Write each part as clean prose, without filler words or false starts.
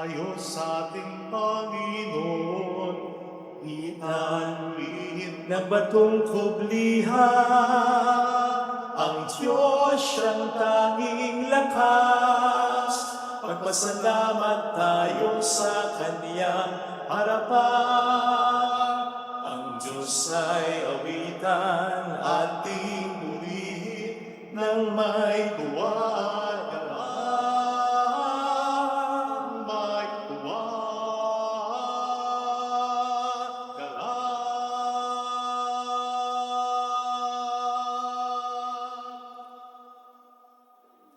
tayo sa ating Panginoon. Itanwid ng batong kublihan, ang Diyos siyang tanging lakas. Magpasalamat tayo sa Kanyang harapan. Ang Diyos ay awitan, ating purihin ng may tuwa.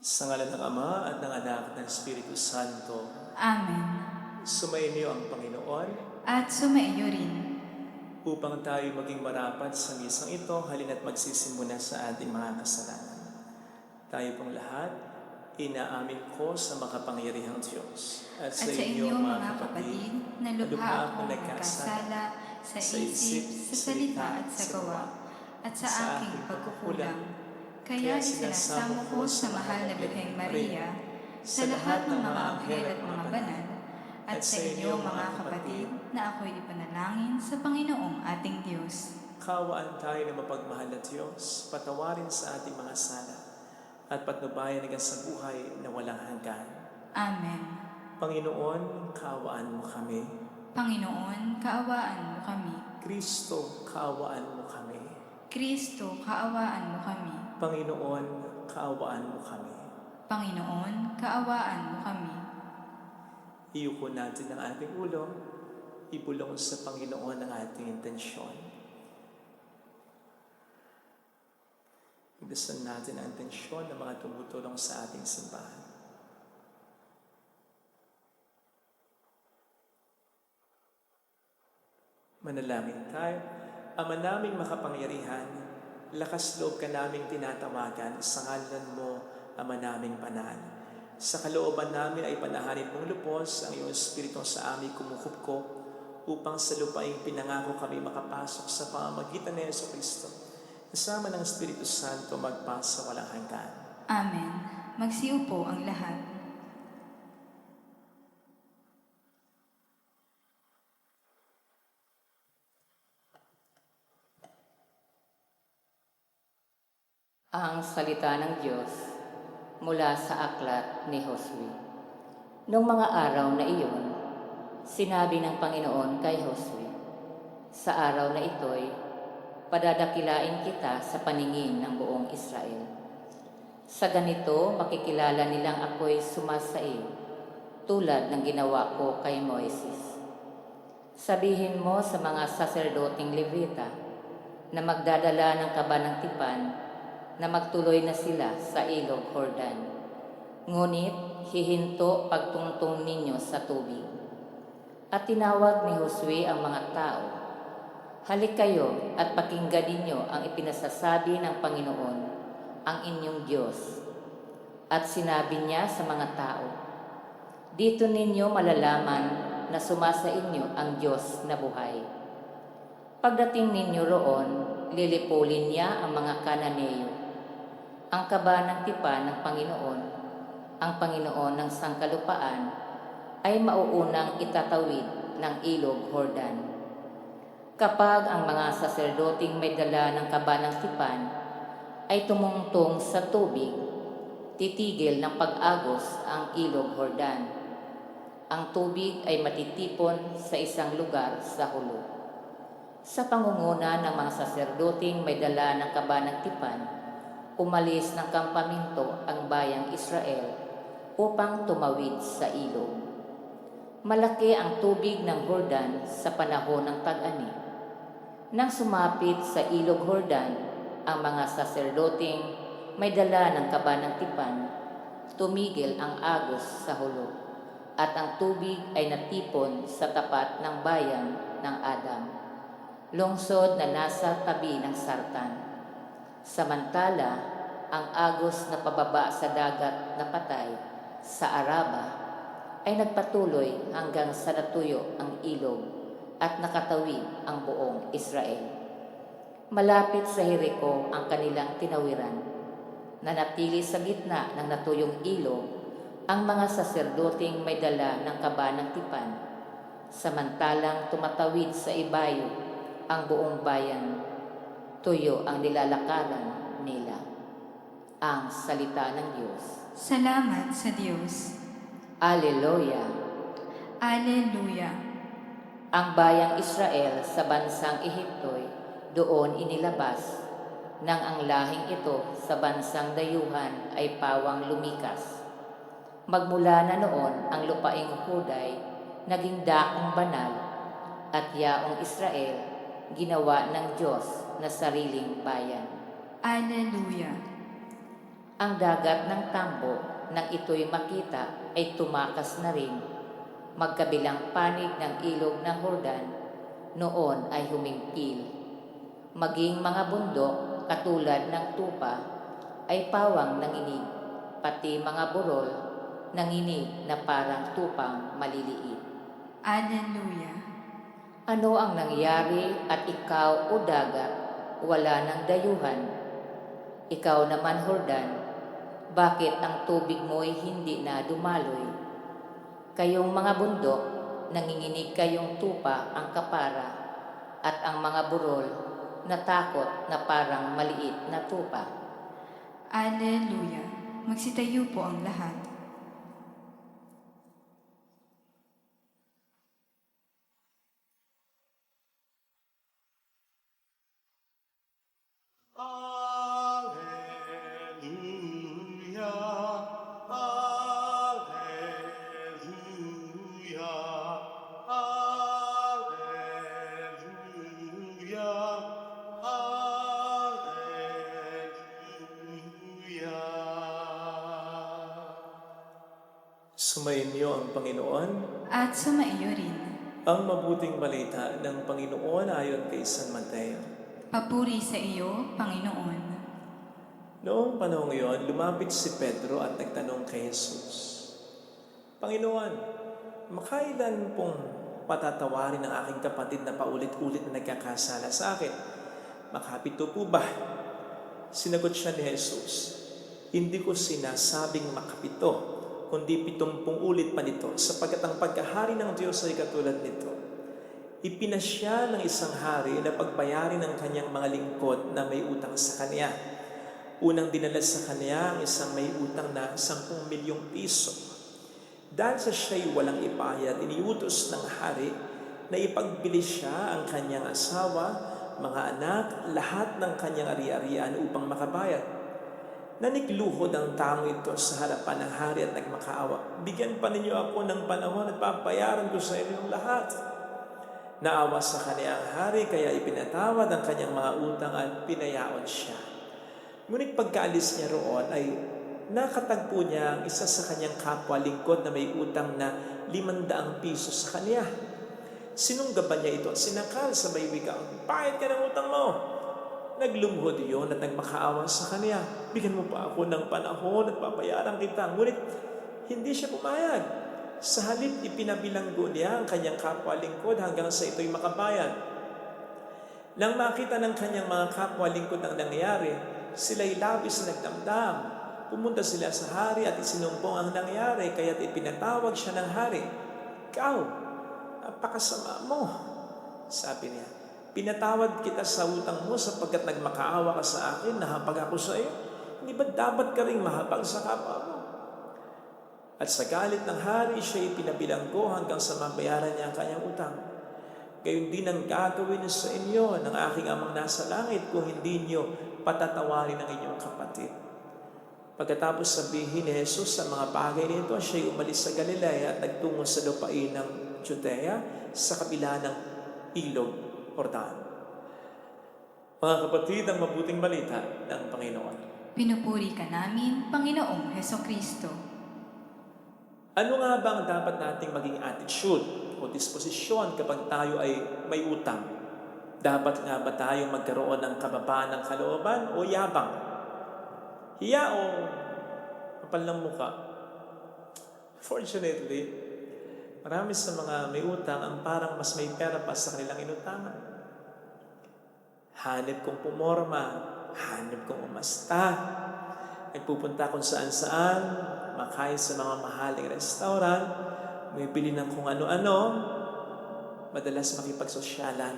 Sa ngalan ng Ama at ng Anak at ng Espiritu Santo. Amen. Sumainyo ang Panginoon. At sumaiyo rin. Upang tayo maging marapat sa misang ito, halina't magsisimula sa ating mga kasalanan. Tayo pong lahat, inaamin ko sa makapangyarihang Diyos. At sa inyo mga kapatid, na lubha akong nagkasala sa isip, sa salita at sa gawa, at sa aking pagkukulang. Kaya sinasamo ko sa mahal na Birheng Maria, sa lahat ng mga anghel at mga banal, at sa inyo mga kapatid, na ako'y ipanalangin sa Panginoong ating Diyos. Kawaan tayo na mapagmahal na Diyos, patawarin sa ating mga sala, at patnubayan hanggang sa buhay na walang hanggan. Amen. Panginoon, kaawaan mo kami. Panginoon, kaawaan mo kami. Kristo, kaawaan mo kami. Kristo, kaawaan mo kami. Panginoon, kaawaan mo kami. Panginoon, kaawaan mo kami. Iyuko natin ang ating ulo, ibulong sa Panginoon ang ating intensyon. Igdasan natin ang intensyon ng mga tumutulong sa ating simbahan. Manalangin tayo. Ama naming makapangyarihan, lakas loob ka naming tinatawagan sa ngalan mo, Ama naming banal. Sa kalooban namin ay panahanin mong lupos ang iyong Espiritu sa aming kumukupko upang sa lupaing pinangako kami makapasok sa pamamagitan ni Jesucristo. Kasama ng Espiritu Santo magpasa walang hanggan. Amen. Magsiupo ang lahat. Ang salita ng Diyos mula sa aklat ni Josue. Noong mga araw na iyon, sinabi ng Panginoon kay Josue, sa araw na ito'y padadakilain kita sa paningin ng buong Israel. Sa ganito, makikilala nilang ako'y sumasaiw, tulad ng ginawa ko kay Moises. Sabihin mo sa mga saserdoting Levita na magdadala ng kaba ng tipan na magtuloy na sila sa ilog Jordan. Ngunit hihinto pagtungtong ninyo sa tubig. At tinawag ni Josue ang mga tao, halik kayo at pakinggan ninyo ang ipinasasabi ng Panginoon, ang inyong Diyos. At sinabi niya sa mga tao, dito ninyo malalaman na sumasa inyo ang Diyos na buhay. Pagdating ninyo roon, lilipulin niya ang mga Kananeo, ang kaba ng tipan ng Panginoon, ang Panginoon ng sangkalupaan, ay mauunang itatawid ng ilog Jordan. Kapag ang mga saserdoting may dala ng kaba ng tipan ay tumungtong sa tubig, titigil ng pag-agos ang ilog Jordan. Ang tubig ay matitipon sa isang lugar sa hulo. Sa pangunguna ng mga saserdoting may dala ng kaba ng tipan, umalis ng kampamento ang bayang Israel upang tumawid sa ilog. Malaki ang tubig ng Jordan sa panahon ng tag-ani. Nang sumapit sa ilog Jordan, ang mga saserdoting may dala ng kaba ng tipan, tumigil ang agos sa hulo, at ang tubig ay natipon sa tapat ng bayan ng Adam, lungsod na nasa tabi ng Sartan. Samantala, ang agos na pababa sa dagat na patay sa Araba ay nagpatuloy hanggang sa natuyo ang ilog at nakatawid ang buong Israel. Malapit sa Jericho ang kanilang tinawiran. Nanatili sa gitna ng natuyong ilog ang mga saserdoting may dala ng kaba ng tipan, samantalang tumatawid sa ibayo ang buong bayan, tuyo ang nilalakaran nila. Ang salita ng Diyos. Salamat sa Diyos. Alleluia! Alleluia. Ang bayang Israel sa bansang Ehipto'y doon inilabas, nang ang lahing ito sa bansang dayuhan ay pawang lumikas. Magmula na noon ang lupaing Huday naging dakong banal, at yaong Israel ginawa ng Diyos na sariling bayan. Alleluia. Ang dagat ng tambo nang ito'y makita ay tumakas na rin. Magkabilang panig ng ilog ng Jordan noon ay humimpil. Maging mga bundok katulad ng tupa ay pawang nanginig, pati mga burol nanginig na parang tupang maliliit. Alleluia. Ano ang nangyari at ikaw o dagat, wala ng dayuhan? Ikaw naman Jordan, bakit ang tubig mo'y hindi na dumaloy? Kayong mga bundok, nanginginig kayong tupa ang kapara, at ang mga burol natakot na parang maliit na tupa. Alleluia. Magsitayo po ang lahat. Alleluia, alleluia, alleluia, alleluia. Sumainyo ang Panginoon. At sumaiyo rin. Ang mabuting balita ng Panginoon ayon kay San Mateo. Papuri sa iyo, Panginoon. Noong panahon iyon, lumapit si Pedro at nagtanong kay Jesus, Panginoon, makailan pong patatawarin ang aking kapatid na paulit-ulit na nagkakasala sa akin? Makapito po ba? Sinagot siya ni Jesus, hindi ko sinasabing makapito, kundi 70 ulit pa nito, sapagkat ang pagkahari ng Diyos ay katulad nito. Ipinasya ng isang hari na pagbayarin ng kanyang mga lingkod na may utang sa kanya. Unang dinala sa kanya ang isang may utang na 10 milyong piso. Dahil sa siya'y walang ibayad, iniutos ng hari na ipagbili siya ang kanyang asawa, mga anak, lahat ng kanyang ari-arian upang makabayad. Nanikluhod ang taong ito sa harapan ng hari at nagmakaawa. Bigyan pa ninyo ako ng panahon at papayaran ko sa inyo lahat. Naawa sa kanya ang hari, kaya ipinatawad ang kanyang mga utang at pinayaon siya. Ngunit pagkaalis niya roon ay nakatagpo niya ang isa sa kanyang kapwa lingkod na may utang na 500 piso sa kanya. Sinunggaban niya ito at sinakal sa may wika, "Bayad ka ng utang mo!" Naglumuhod iyon at nagmakaawa sa kanya, "Bigyan mo pa ako ng panahon at papayaran kita." Ngunit hindi siya pumayag. Sa halip, ipinabilanggo niya ang kanyang kapwa lingkod hanggang sa ito'y makabayad. Nang makita ng kanyang mga kapwa lingkod ang nangyari, sila'y labis na nagdamdam. Pumunta sila sa hari at isinumpong ang nangyari, kaya't ipinatawag siya ng hari. "Ikaw, napakasama mo," sabi niya. "Pinatawad kita sa utang mo sapagkat nagmakaawa ka sa akin, nahapag ako sa iyo. Hindi ba dapat ka ring mahapag sa kapwa mo?" At sa galit ng hari, siya'y pinabilanggo hanggang sa mabayaran niya ang kanyang utang. Gayon din ang gagawin sa inyo ng aking amang nasa langit kung hindi niyo patatawarin ang inyong kapatid. Pagkatapos sabihin ni Jesus sa mga bagay nito, siya'y umalis sa Galilea at nagtungo sa lupain ng Judea sa kabila ng ilog Jordan. Mga kapatid, ang mabuting balita ng Panginoon. Pinupuri ka namin, Panginoong Hesukristo. Ano nga ba ang dapat nating maging attitude o disposisyon kapag tayo ay may utang? Dapat nga ba tayong magkaroon ng kababaan ng kalooban o yabang? Hiya o kapal ng muka? Fortunately, marami sa mga may utang ang parang mas may pera pa sa kanilang inutangan. Hanip kong pumorma, hanip kong umasta. nagpupunta kung saan-saan, makain sa mga mahaling restaurant, bumibili ng kung ano-ano, madalas makipagsosyalan.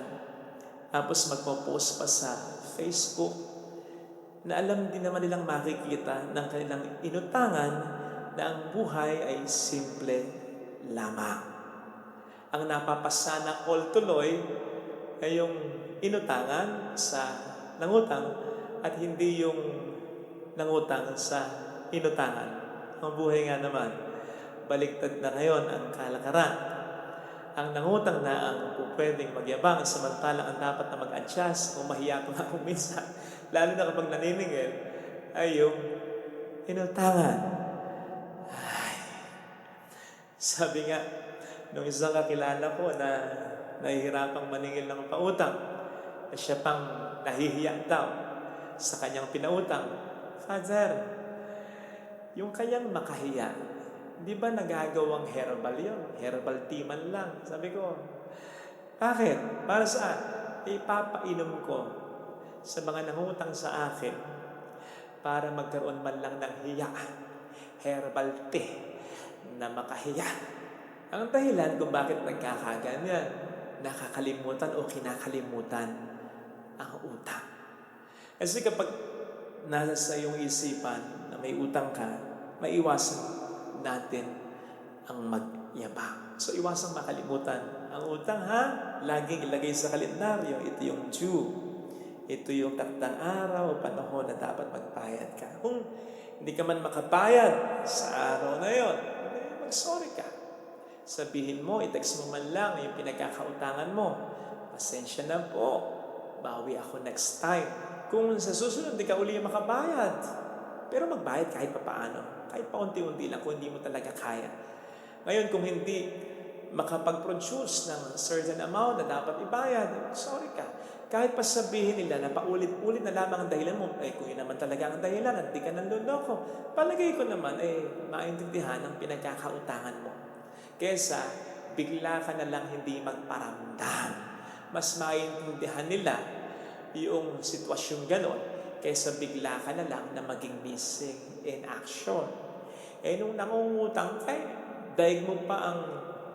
Tapos magpo-post pa sa Facebook na alam din naman nilang makikita ng kanilang inutangan na ang buhay ay simple lamang. Ang napapasana all tuloy ay yung inutangan sa nangutang at hindi yung nangutang sa inutangan. Ang buhay nga naman, baliktad na ngayon ang kalakaran. Ang nangutang na ang pwedeng magyabang, samantalang ang dapat na mag-adjust kung mahiya ko nga kung minsan, lalo na kapag naniningil, ay yung inutangan. Ay, sabi nga, nung isang kakilala ko na nahihirapang maningil ng pautang, na siya pang nahihiya daw sa kanyang pinautang. Father, yung kanyang makahiya, di ba nagagawang herbal yun? Herbal tea man lang. Sabi ko, bakit? Para saan? Ipapainom ko sa mga nangutang sa akin para magkaroon man lang ng hiya. Herbal tea na makahiya. Ang dahilan kung bakit nagkakaganyan, nakakalimutan o kinakalimutan ang utang. Kasi kapag nasa sa iyong isipan na may utang ka, maiwasan natin ang magyabang. So, iwasang makalimutan ang utang, ha? Laging ilagay sa kalendaryo. Ito yung due. Ito yung taktang araw o panahon na dapat magbayad ka. Kung hindi ka man makabayad sa araw na yon, mag-sorry ka. Sabihin mo, i-text mo man lang yung pinagkakautangan mo. Pasensya na po. Bawi ako next time. Kung sa susunod, hindi ka uli makabayad. Pero magbayad kahit papaano. Kahit paunti-unti lang kung hindi mo talaga kaya. Ngayon, kung hindi makapag-produce ng certain amount na dapat ibayad, sorry ka. Kahit pa sabihin nila na paulit-ulit na lamang ang dahilan mo, kung yun naman talaga ang dahilan at di ka nanloloko, palagay ko naman, maintindihan ang pinagkakautangan mo. Kesa, bigla ka na lang hindi magparamdam. Mas maintindihan nila yung sitwasyong ganon, kaysa bigla ka na lang na maging missing in action. Nung nangungutang ka, daig mo pa ang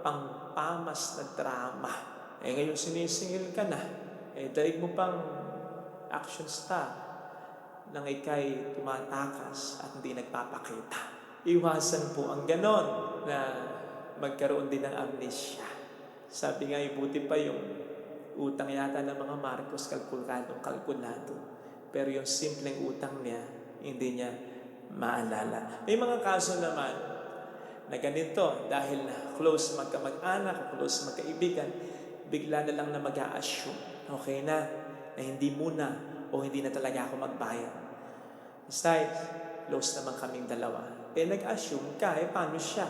pangpamas na drama. Ngayon sinisingil ka na. Daig mo pang action star nang ikay tumatakas at hindi nagpapakita. Iwasan po ang ganon na magkaroon din ng amnesia. Sabi nga, buti pa yung utang yata ng mga Marcos, kalkulado. Pero yung simpleng utang niya, hindi niya maalala. May mga kaso naman na ganito, dahil close magkamag-anak, close magkaibigan, bigla na lang na mag-a-assume, okay na hindi muna o hindi na talaga ako magbayad. Besides, close naman kaming dalawa. Nag-assume ka, paano siya?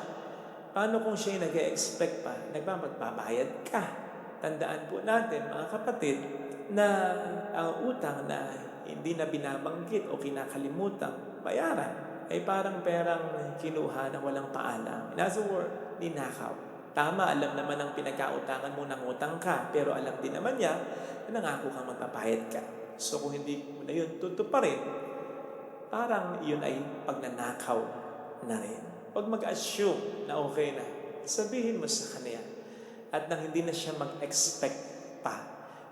Paano kung siya nag-e-expect pa? Magbabayad ka. Tandaan po natin, mga kapatid, na ang utang na hindi na binabanggit o kinakalimutan bayaran ay parang perang kinuha na walang paalam. In other words, ninakaw. Tama, alam naman ang pinagkautangan mo ng utang ka, pero alam din naman niya na nangako kang magbabayad ka. So kung hindi mo na yun tutuparin, parang yun ay pagnanakaw na rin. Huwag mag-assume na okay na. Sabihin mo sa kanya. At nang hindi na siya mag-expect pa,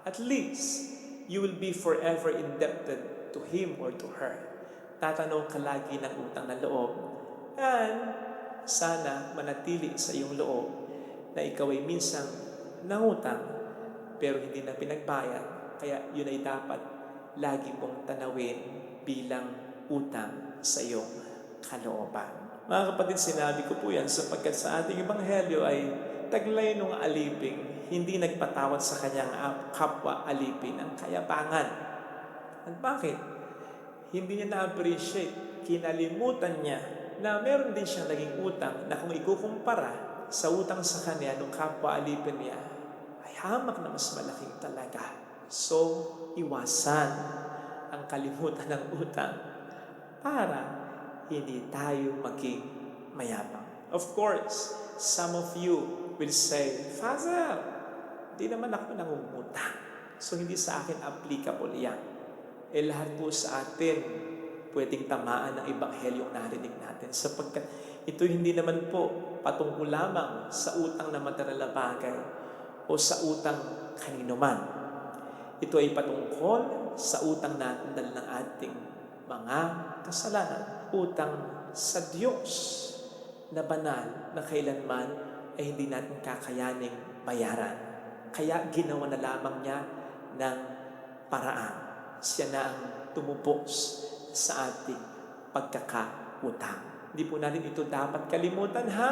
at least, you will be forever indebted to him or to her. Tatanaw ka lagi ng utang na loob. And sana manatili sa iyong loob na ikaw ay minsang nangutang pero hindi na pinagbayad. Kaya yun ay dapat lagi mong tanawin bilang utang sa iyong kalooban. Mga kapatid, sinabi ko po yan sapagkat sa ating ebanghelyo ay taglay nung aliping hindi nagpatawad sa kanyang kapwa alipin ang kayabangan. At bakit? Hindi niya na-appreciate, kinalimutan niya na meron din siyang naging utang na kung ikukumpara sa utang sa kanya nung kapwa alipin niya, ay hamak na mas malaking talaga. So, iwasan ang kalimutan ng utang para hindi tayo maging mayabang. Of course, some of you will say, Father, di naman ako nangungutang. So, hindi sa akin applicable yan. Lahat po sa atin pwedeng tamaan ng ebanghelyong narinig natin sapagkat ito hindi naman po patungkol lamang sa utang na material na bagay o sa utang kanino man. Ito ay patungkol sa utang natin dahil ng ating mga kasalanan. Utang sa Diyos na banal na kailanman ay hindi natin kakayaning bayaran. Kaya ginawa na lamang niya ng paraan. Siya na ang tumupos sa ating pagkakautang. Hindi po natin ito dapat kalimutan, ha?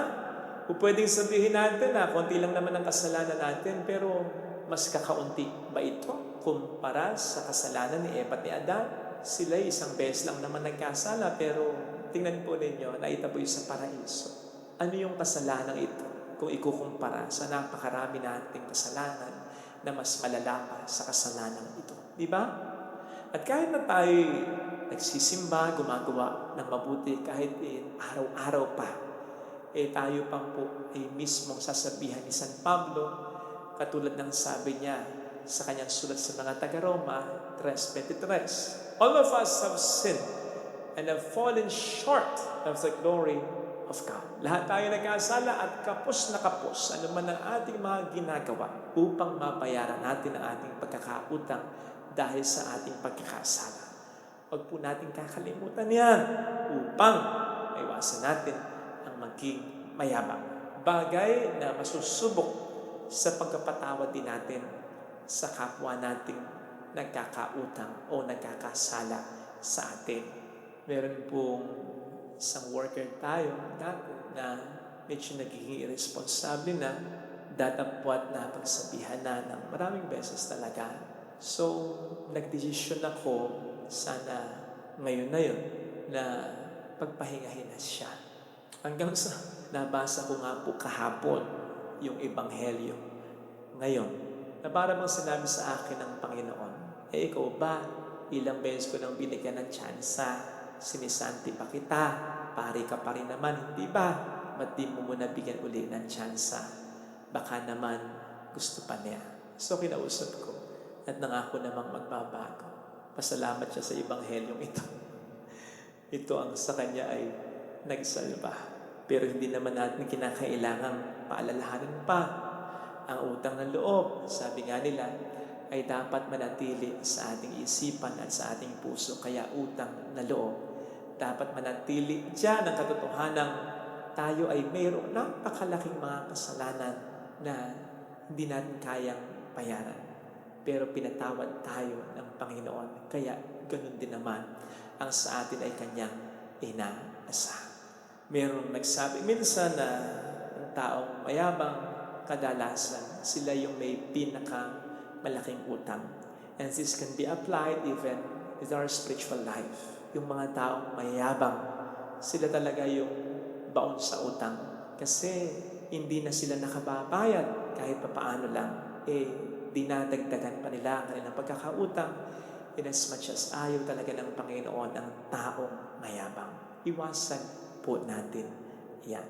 O pwedeng sabihin natin na konti lang naman ang kasalanan natin, pero mas kakaunti ba ito kumpara sa kasalanan ni Eva at ni Adan? Sila isang beses lang naman nagkasala, pero tingnan po ninyo, naitaboy sa paraiso. Ano yung kasalanan ito kung ikukumpara sa napakarami nating kasalanan na mas malala pa sa kasalanan ito? Di ba? At kahit na tayo nagsisimba, gumagawa ng mabuti, kahit araw-araw pa, tayo pang po ay mismong sasabihan ni San Pablo, katulad ng sabi niya sa kanyang sulat sa mga taga-Roma, 3:23, all of us have sinned and have fallen short of the glory of God. Lahat tayo nagkasala at kapos na kapos ano man ang ating mga ginagawa upang mabayaran natin ang ating pagkakautang dahil sa ating pagkakasala. Huwag po natin kakalimutan yan upang maiwasan natin ang maging mayabang. Bagay na masusubok sa pagkapatawad din natin sa kapwa nating nagkakautang o nagkakasala sa atin. Meron pong isang worker tayo dati na medyo nagiging irresponsable na, datapwat na pagsabihan na ng maraming beses talaga. So, nagdesisyon ako sana ngayon na yun na pagpahingahin na siya. Hanggang sa nabasa ko nga po kahapon yung ebanghelyo. Ngayon, na para bang sinabi sa akin ng Panginoon, ikaw ba, ilang beses ko nang binigyan ng tsansa, sinisanti pa kita, pari ka pa rin naman, hindi ba? Ba't di mo muna bigyan uli ng tsansa? Baka naman gusto pa niya. So kinausap ko at nangako namang magbabago. Pasalamat siya sa ebanghelyong ito. Ito ang sa kanya ay nagsalba. Pero hindi naman natin kinakailangang paalalahanan pa ang utang ng loob. Sabi nga nila, ay dapat manatili sa ating isipan at sa ating puso. Kaya utang na loob. Dapat manatili diyan ang katotohanan tayo ay mayroong napakalaking mga kasalanan na hindi natin kayang bayaran. Pero pinatawad tayo ng Panginoon. Kaya ganun din naman ang sa atin ay kanyang inaasa. Merong nagsabi minsan na ang taong mayabang, kadalasan sila yung may pinakamalaking utang. And this can be applied even with our spiritual life. Yung mga taong mayabang, sila talaga yung baon sa utang. Kasi hindi na sila nakababayad kahit papaano lang. Dinadagdagan pa nila ang kanilang pagkakautang in as much as ayaw talaga ng Panginoon ang taong mayabang. Iwasan po natin yan.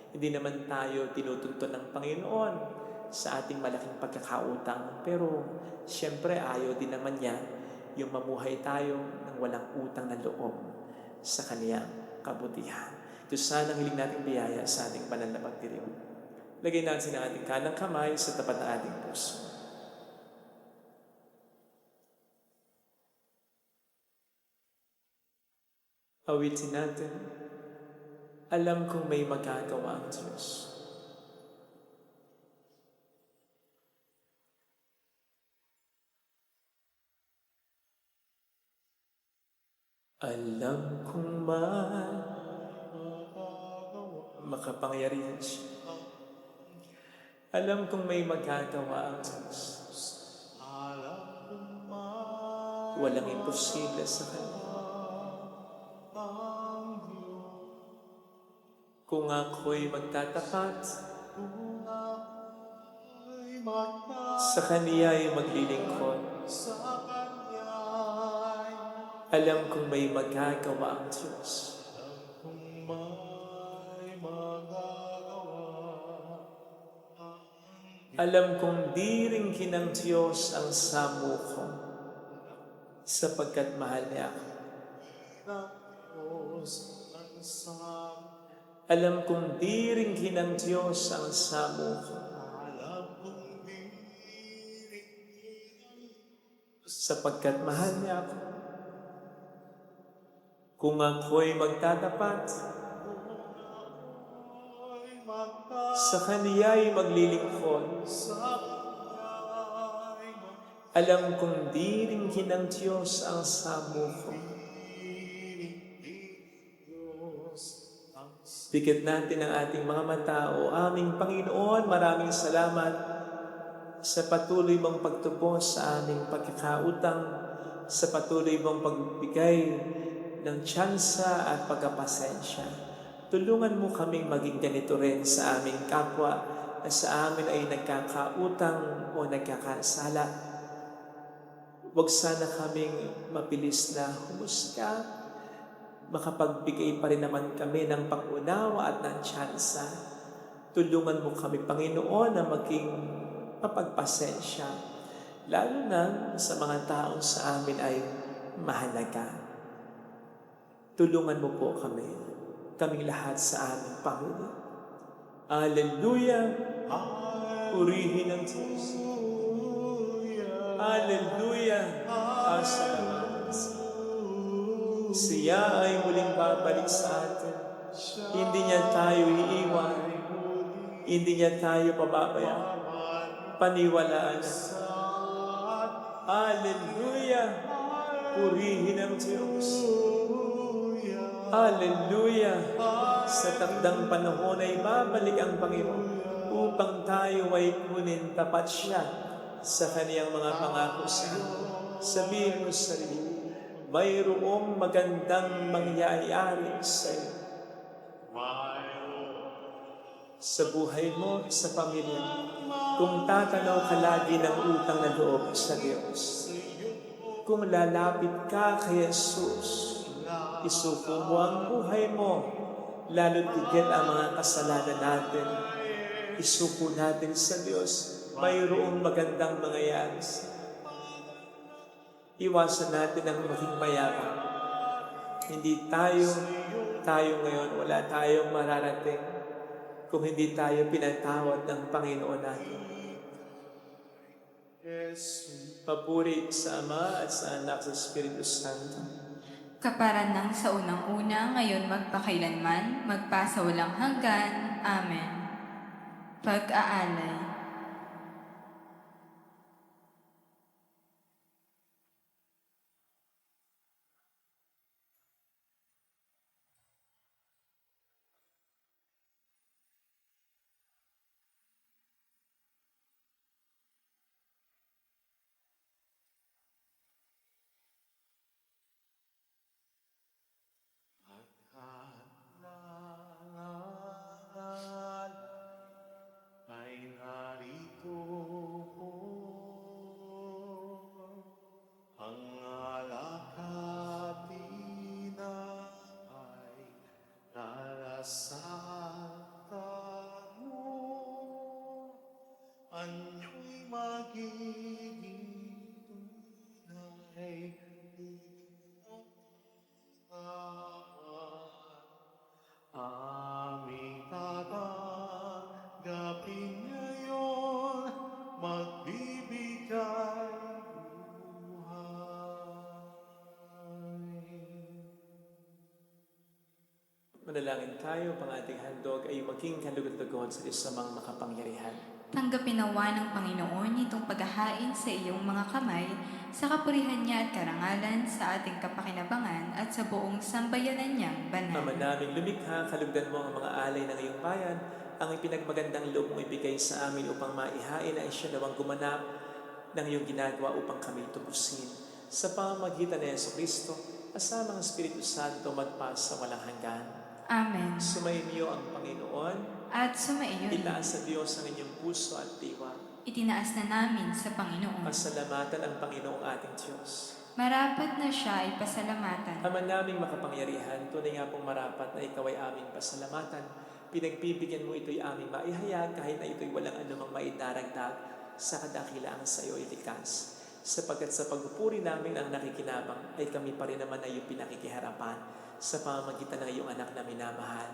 Hindi naman tayo tinutuntun ng Panginoon sa ating malaking pagkakautang. Pero siyempre ayaw din naman niya yung mamuhay tayo ng walang utang na loob sa kaniyang kabutihan. Ito sana ang hiling nating biyaya sa ating banal na pagdiriw. Lagay natin ang ating kanang kamay sa tapat ng ating puso. Awitin natin, alam kong may magagawa ang Diyos. Alam kong makapangyarihan siya. Alam kong may magagawa ang Diyos. Walang imposible sa Kanya. Kung ako'y magtatapat, sa Kanya ay maglilingkod. Alam kong may magagawa ang Diyos. Alam kong di ringkin ng Diyos ang samo ko, sapagkat mahal niya ako. Alam kong di rin ng Diyos ang samo ko. Sapagkat mahal niya ako. Kung ako'y magtatapat, sa Kaniya'y maglilingkod. Alam kong di rin ng Diyos ang samo ko. Dikit natin ang ating mga mata, o aming Panginoon, maraming salamat sa patuloy mong pagtubos sa aming pagkakautang, sa patuloy mong pagbigay ng tsansa at pagkapasensya. Tulungan mo kaming maging ganito rin sa aming kapwa na sa amin ay nagkakautang o nagkakasala. Huwag sana kaming mapilis na humusga, makapagbigay pa rin naman kami ng pag-unawa at ng tsansa. Tulungan mo kami, Panginoon, na maging mapagpasensya, lalo na sa mga taong sa amin ay mahalaga. Tulungan mo po kami, kaming lahat sa aming Panginoon. Hallelujah! Purihin ang Diyos. Hallelujah! Salamat. Siya ay muling babalik sa atin. Hindi niya tayo iiwan. Hindi niya tayo pababayaan. Paniwalaan. Hallelujah! Purihin ang Diyos. Hallelujah! Sa takdang panahon ay babalik ang Panginoon upang tayo ay kunin tapat siya sa kaniyang mga pangako sa atin. Sabihin mo sa sarili, mayroong magandang mangyayari sa iyo. Sa buhay mo, sa pamilya mo, kung tatanaw ka lagi ng utang na loob sa Diyos, kung lalapit ka kay Jesus, isuko mo ang buhay mo, lalo't higit ang mga kasalanan natin, isuko natin sa Diyos, mayroong magandang mangyayari sa iyo. Iwasan natin ang maging mayaman. Hindi tayo ngayon, wala tayong mararating kung hindi tayo pinatawad ng Panginoon natin. Papuri sa Ama at sa Anak at sa Espiritu Santo. Kaparan ng sa unang-una, ngayon magpakailanman, magpasawalang hanggan. Amen. Pag-aalay. Anyo'y magiging tunay aming tatanggapin ngayon, magbibigay buhay. Manalangin tayo, pang ating handog ay maging kalugod-lugod sa isamang makapangyarihan. Tanggapin nawa ng Panginoon itong paghahain sa iyong mga kamay, sa kapurihan niya at karangalan, sa ating kapakinabangan at sa buong sambayanan niyang banal. Ama naming lumikha, kalugdan mo ang mga alay ng iyong bayan, ang ipinagmagandang loob mong ibigay sa amin upang maihain ay siya nawang gumanap ng iyong ginagawa upang kami tubusin. Sa pamamagitan ni Jesucristo, kasama ang Espiritu Santo magpas sa walang hanggan. Amen. Sumainyo ang Panginoon. At sumaiyon, Itaas sa Diyos ang inyong puso at diwa. itinaas na namin sa Panginoon. Pasalamatan ang Panginoong ating Diyos. Marapat na siya ay pasalamatan. Ama naming makapangyarihan, tunay nga pong marapat na ikaw ay aming pasalamatan. Pinagbibigyan mo ito'y aming maihayag kahit na ito'y walang anumang maidaragdag sa kadakilaan sa iyo ilikas. Sapagkat sa pagpupuri namin ang nakikinabang ay kami pa rin naman ay yung pinakikiharapan. sa pamamagitan ng iyong anak na minamahal.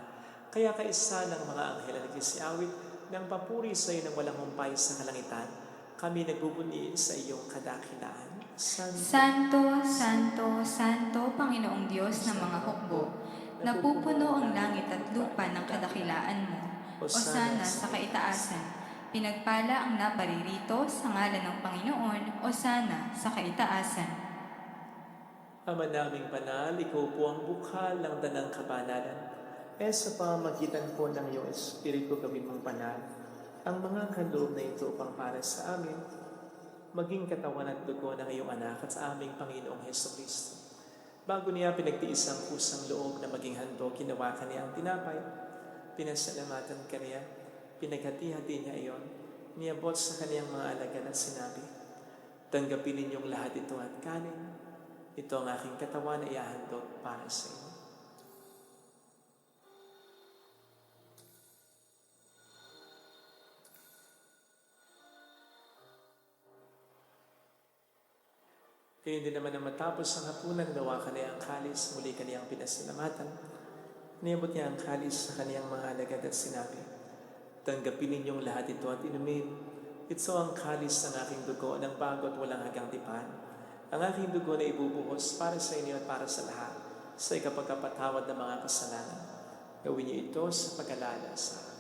Kaya kaisa ng mga anghel na nagsisiawit ng papuri sa iyo ng walang humpay sa kalangitan, kami nagbubuni sa iyong kadakilaan. Santo, Santo, Santo, Panginoong Diyos ng mga hukbo, napupuno ang langit at lupa ng kadakilaan mo. Osana sa kaitaasan. Pinagpala ang naparirito sa ngalan ng Panginoon. Osana sa kaitaasan. Ama naming banal, ikaw po ang bukal ng danang kabanalan. Sa pamamagitan po ng iyong Espiritu gawin mong banal, ang mga kaloob na ito pang para sa amin, maging katawan at dugo ng iyong anak at sa aming Panginoong Hesukristo. Bago niya pinagtiis ang kusang loob na maging handog, ginawa niya ang tinapay, pinasalamatan niya, pinaghati-hati niya iyon, niabot sa kaniyang mga alagad at sinabi, tanggapin ninyong lahat ito at kanin. Ito ang aking katawan na iahandog para sa inyo. Kaya hindi naman na matapos ang hapunan, gawa kaniyang kalis, muli kaniyang pinasalamatan. Niabot niya ang kalis sa kaniyang mga alagad at sinabi, tanggapin ninyong lahat ito at inumin. Ito ang kalis ng aking dugo ng bago at walang hanggang tipan. Ang aking dugo na ibubuhos para sa inyo at para sa lahat sa ikapagkapatawad ng mga kasalanan. Gawin niyo ito sa pag-alala sa akin.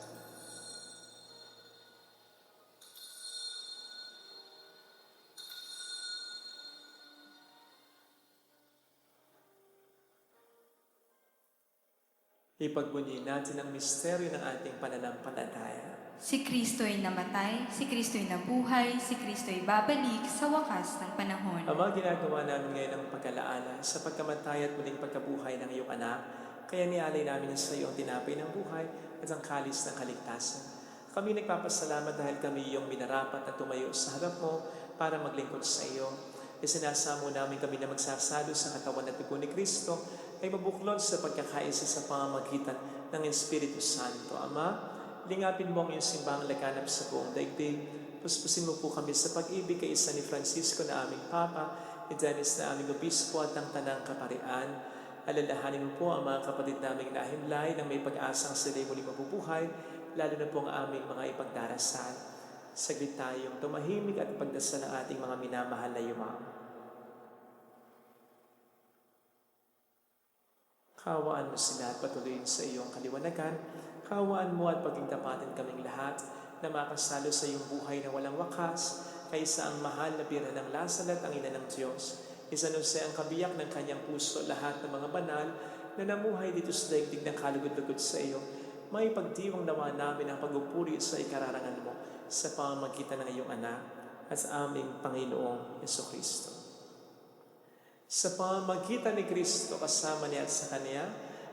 Ipagbunyi natin ang misteryo ng ating pananampalataya. Si Kristo'y namatay, si Kristo'y nabuhay, si Kristo'y babalik sa wakas ng panahon. Ama, ginagawa namin ngayon ang pag-alaala sa pagkamatay at muling pagkabuhay ng iyong anak, kaya nialay namin sa iyo ang tinapay ng buhay at ang kalis ng kaligtasan. Kami nagpapasalamat dahil kami iyong minarapat at tumayo sa harap mo para maglingkod sa iyo. Isinasamo namin kami na magsasalo sa katawan at dugo ni Kristo ay mabuklod sa pagkakaisa sa pamamagitan ng Espiritu Santo. Ama, lingapin mo ang iyong simbahang laganap sa buong daigdig. Puspusin mo po kami sa pag-ibig kay isa ni Francisco na aming Papa, ni Dennis na aming Obispo at ng Tanang Kaparian. Alalahanin mo po ang mga kapatid naming nahimlay nang may pag-asang sila'y muling mabubuhay, lalo na po ang aming mga ipagdarasal. Saglit tayong tumahimik at pagdasal ng ating mga minamahal na yumaong. Kawaan mo sila at patuloyin sa iyong kaliwanagan. Kawaan mo at pagingtapatin kaming lahat na makasalo sa iyong buhay na walang wakas, kaysa ang mahal na Birhen ng Lazaret, ang ina ng Diyos. San Jose ang kabiyak ng kanyang puso, lahat ng mga banal na namuhay dito sa daigdig ng kalugod-lugod sa iyo. May pagdiwang nawa namin ang pagpupuri sa ikararangan mo sa pamamagitan ng iyong anak at sa aming Panginoong Hesukristo. Sa pamamagitan ni Kristo kasama niya at sa Kanya,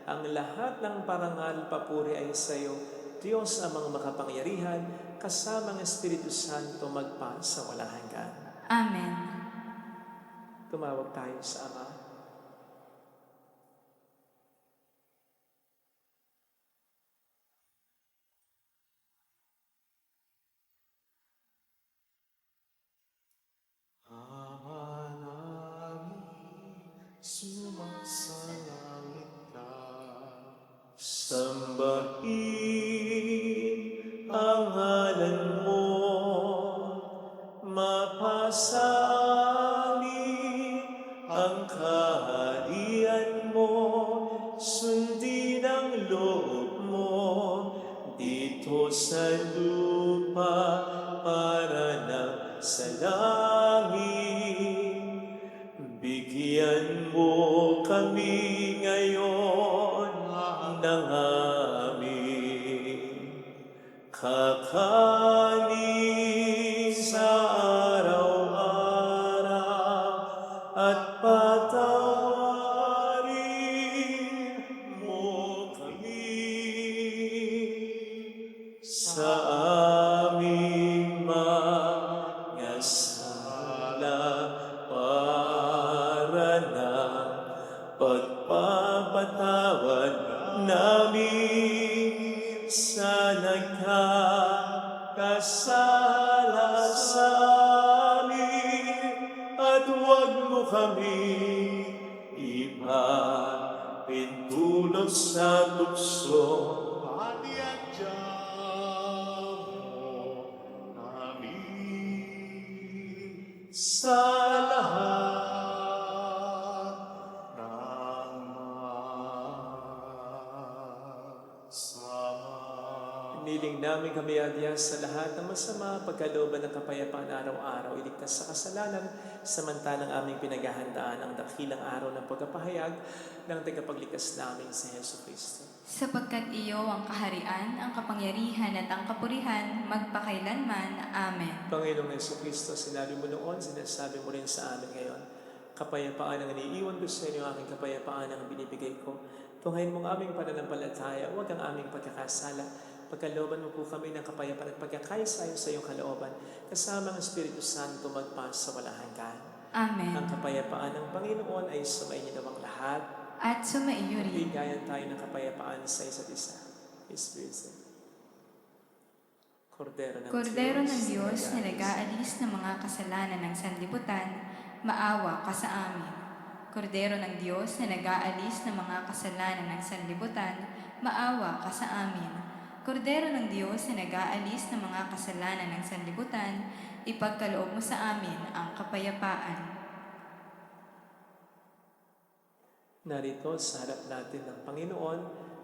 ang lahat ng parangal papuri ay sa iyo, Diyos amang makapangyarihan, kasama ang Espiritu Santo magpa sa walang hanggan. Amen. Tumawag tayo sa Ama. Ama namin, sumasalangit ka. Sambahin ang ngalan mo, mapasali ang kaharian mo, sundin ang loob mo dito sa lupa para na sa langit. Bigyan mo kami ngayon ng aming kakanin sa araw-araw at patawarin mo kami sa aming mga sala para ng pagpapatawad namin sa nagkakasala sa amin, at huwag mo kami ipagpintuan iwan sa tukso. Pati at tiyan mo namin Sa lahat ng masama. Hiniling namin kami, Adyas, sa lahat ng masama, pagkalooban ng kapayapaan araw-araw, iligtas sa kasalanan, samantalang aming pinaghahandaan ang dakilang araw ng pagkapahayag ng tagapagligtas namin si Hesus Kristo. Sapagkat iyo ang kaharian, ang kapangyarihan at ang kapurihan, magpakailanman. Amen. Panginoong Hesus Kristo, sinabi mo noon, sinasabi mo rin sa amin ngayon, kapayapaan ang iniiwan ko sa inyo, aking kapayapaan ang binibigay ko. Tunghayin mong aming pananampalataya, huwag ang aming pagkakasala. Pagkalooban mo po kami ng kapayapaan at pagkakaisa sa iyong kalooban, kasama ang Espiritu Santo magpas sa walang hanggan. Amen. Ang kapayapaan ng Panginoon ay sumainyo nawang lahat. At sumaiyo rin. Bigayan tayo ng kapayapaan sa isa't isa. Espiritu. Kordero ng Diyos na nag-aalis ng mga kasalanan ng sanlibutan, maawa ka sa amin. Kordero ng Diyos na nag-aalis ng mga kasalanan ng sanlibutan, maawa ka sa amin. Kordero ng Diyos na nag-aalis ng mga kasalanan ng sanlibutan, ipagkaloob mo sa amin ang kapayapaan. Narito sa harap natin ng Panginoon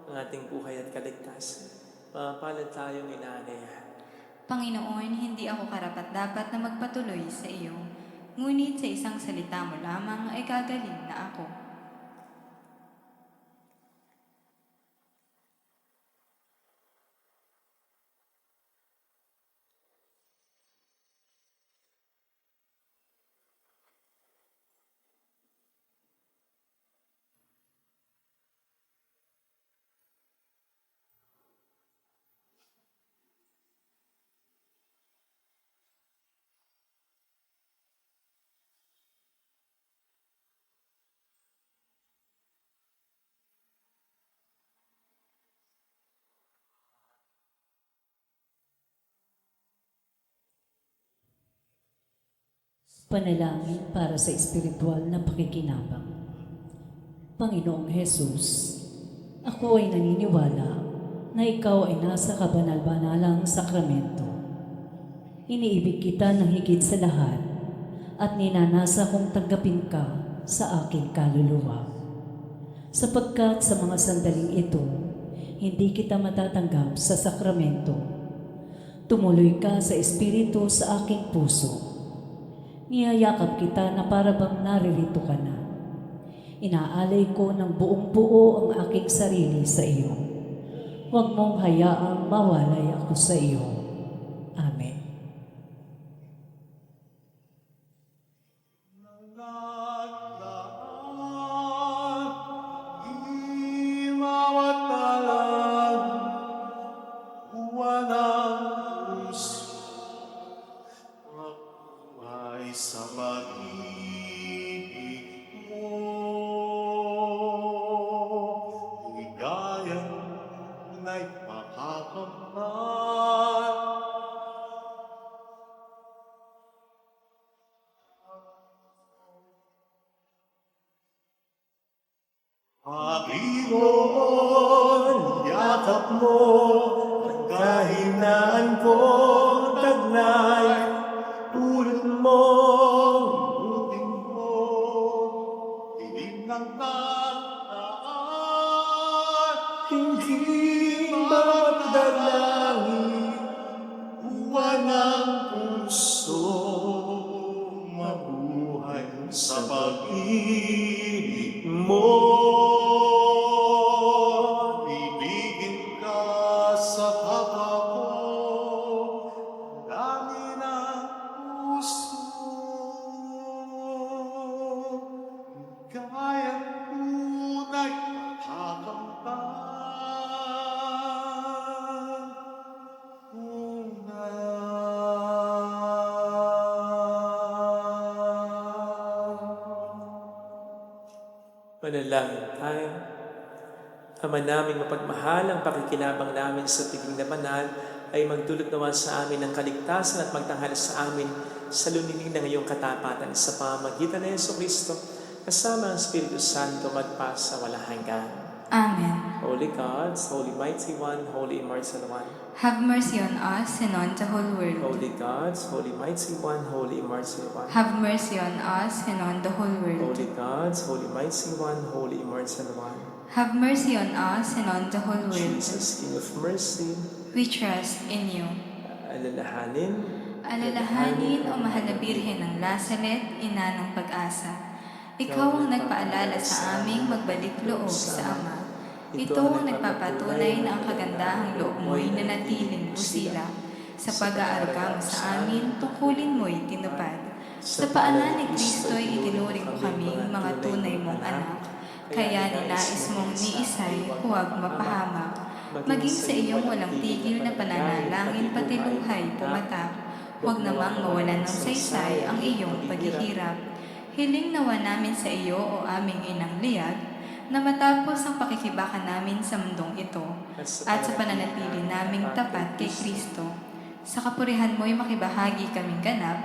ang ating buhay at kaligtasan. Mapalad tayong inaanayahan. Panginoon, hindi ako karapat-dapat na magpatuloy sa iyo, ngunit sa isang salita mo lamang ay gagaling na ako. Panalangin para sa espiritual na pakikinabang. Panginoong Hesus, ako ay naniniwala na ikaw ay nasa kabanal-banalang sakramento. Iniibig kita ng higit sa lahat at ninanasa kong tanggapin ka sa aking kaluluwa. Sapagkat sa mga sandaling ito, hindi kita matatanggap sa sakramento. Tumuloy ka sa espiritu sa aking puso. Niyayakap kita na para bang naririto ka na. Inaalay ko ng buong buo ang aking sarili sa iyo. Huwag mong hayaang mawalay ako sa iyo. Amen. Sa pag-ibig mo, ligaya na'y makakamtan. Panginoon, yakap mo ang kahinaan ko, tagnay, tulad mo. Uting mo, dilim ng tataan. Hindi bawat dalangin, Buwan ng puso, mabuhay sa pag-ibig mo. Ibigin ka sa kapwa ko, dami ng puso. Kaya tunay makakamtan. Manalangin tayo. Ama naming mapagmahal, ang pakikinabang namin sa piging na banal ay magdulot naman sa amin ng kaligtasan at magtanghal sa amin sa lunining ng iyong katapatan sa pamamagitan ng Yesu Kristo kasama ang Espiritu Santo magpasa walang hanggan. Amen. Holy Gods, Holy Mighty One, Holy Immortal One. have mercy on us and on the whole world. Holy Gods, Holy Mighty One, Holy Immortal One. Have mercy on us and on the whole world. Holy Gods, Holy Mighty One, Holy Immortal One. Have mercy on us and on the whole world. Jesus, King of Mercy, We trust in you. Alalahanin o mahal na Birhen ng Lazaret, ina ng pag-asa. Ikaw ang nagpaalala sa aming magbalik loob sa Ama. Ito ang nagpapatunay na ang kagandahang loob mo'y nanatiling busila. Sa pag-aarga mo sa amin, tungkulin mo'y tinupad. Sa paanan ni Kristo'y itinuring mo kami mga tunay mong anak. Kaya ninais mong ni Isay, huwag mapahamak. Maging sa iyong walang tigil na pananalangin pati luhay pumatak. Huwag namang mawalan ng saysay ang iyong paghihirap. Hiling nawa namin sa iyo o aming inang liyag, na matapos ang pakikibaka namin sa mundong ito, at sa pananatili naming tapat kay Kristo. Sa kapurihan mo'y makibahagi kaming ganap,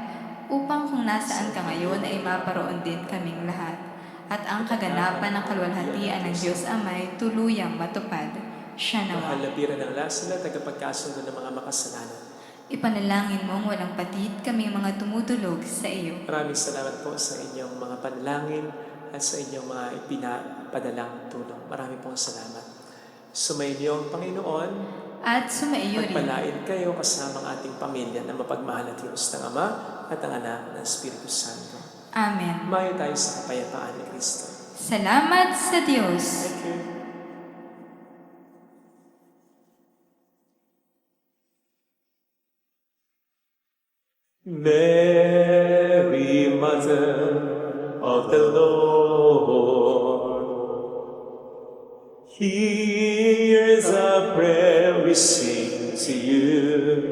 upang kung nasaan ka ngayon ay maparoon din kaming lahat. At ang kaganapan ng kalwalhatian ng Diyos Amay tuluyang matupad. Siya nawa. mahal na Birhen ng Lazaret, tagapagkasundo ng mga makasalanan. Ipanalangin mong walang patid kaming mga tumutulog sa iyo. Maraming salamat po sa inyong mga panalangin at sa inyong mga ipinapadalang tulong. Maraming pong salamat. Sumainyo ang Panginoon. At sumaiyo rin. Pagpalain kayo kasama ang ating pamilya na mapagmahal at Diyos ng Ama at ang Anak ng Espiritu Santo. Amen. Mayo tayo sa kapayapaan ni Kristo. Salamat sa Diyos. Thank you. Mary, Mother of the Lord, here's a prayer we sing to you.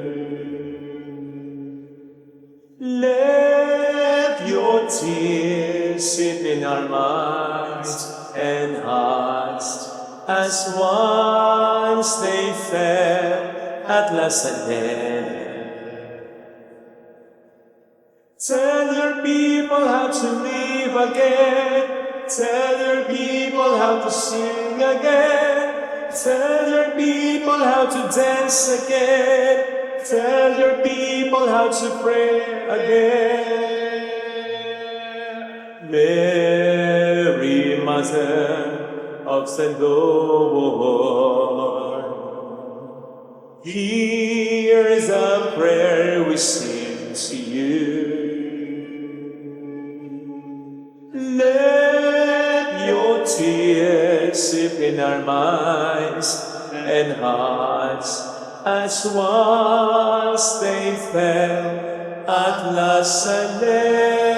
Let your tears sit in our minds and hearts as once they fell at Lazaret. Tell your people how to live again. Tell your people how to sing again. Tell your people how to dance again. Tell your people how to pray again. Mary, Mother of the Lord, here is a prayer we sing to you. Let your tears sip in our minds and hearts as once they fell at Lazaret.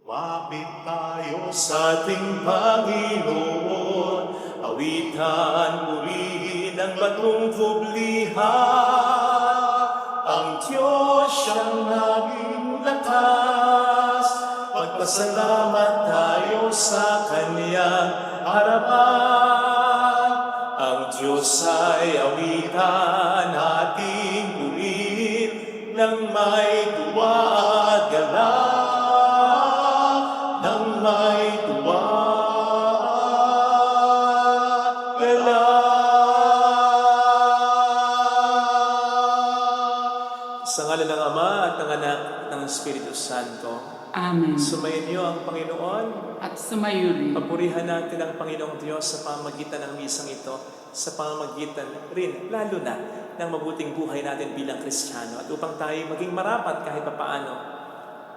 Wapit tayo Sa ating Panginoon, awitan, purihin ang batong publiha. Ang Diyos siyang naging lakas, magpasalamat tayo sa Kanyang harapan. Ang Diyos ay awitan, ating purihin, nang may tuwa at galak. Nang may tuwa at galak. Sa ngalan ng Ama at ng Anak ng Espiritu Santo. Amen. Sumayin niyo ang Panginoon. At sumayo rin. Papurihan natin ang Panginoong Diyos sa pamamagitan ng misang ito, sa pamamagitan rin, lalo na, ng mabuting buhay natin bilang Kristiyano. At upang tayo maging marapat kahit papaano,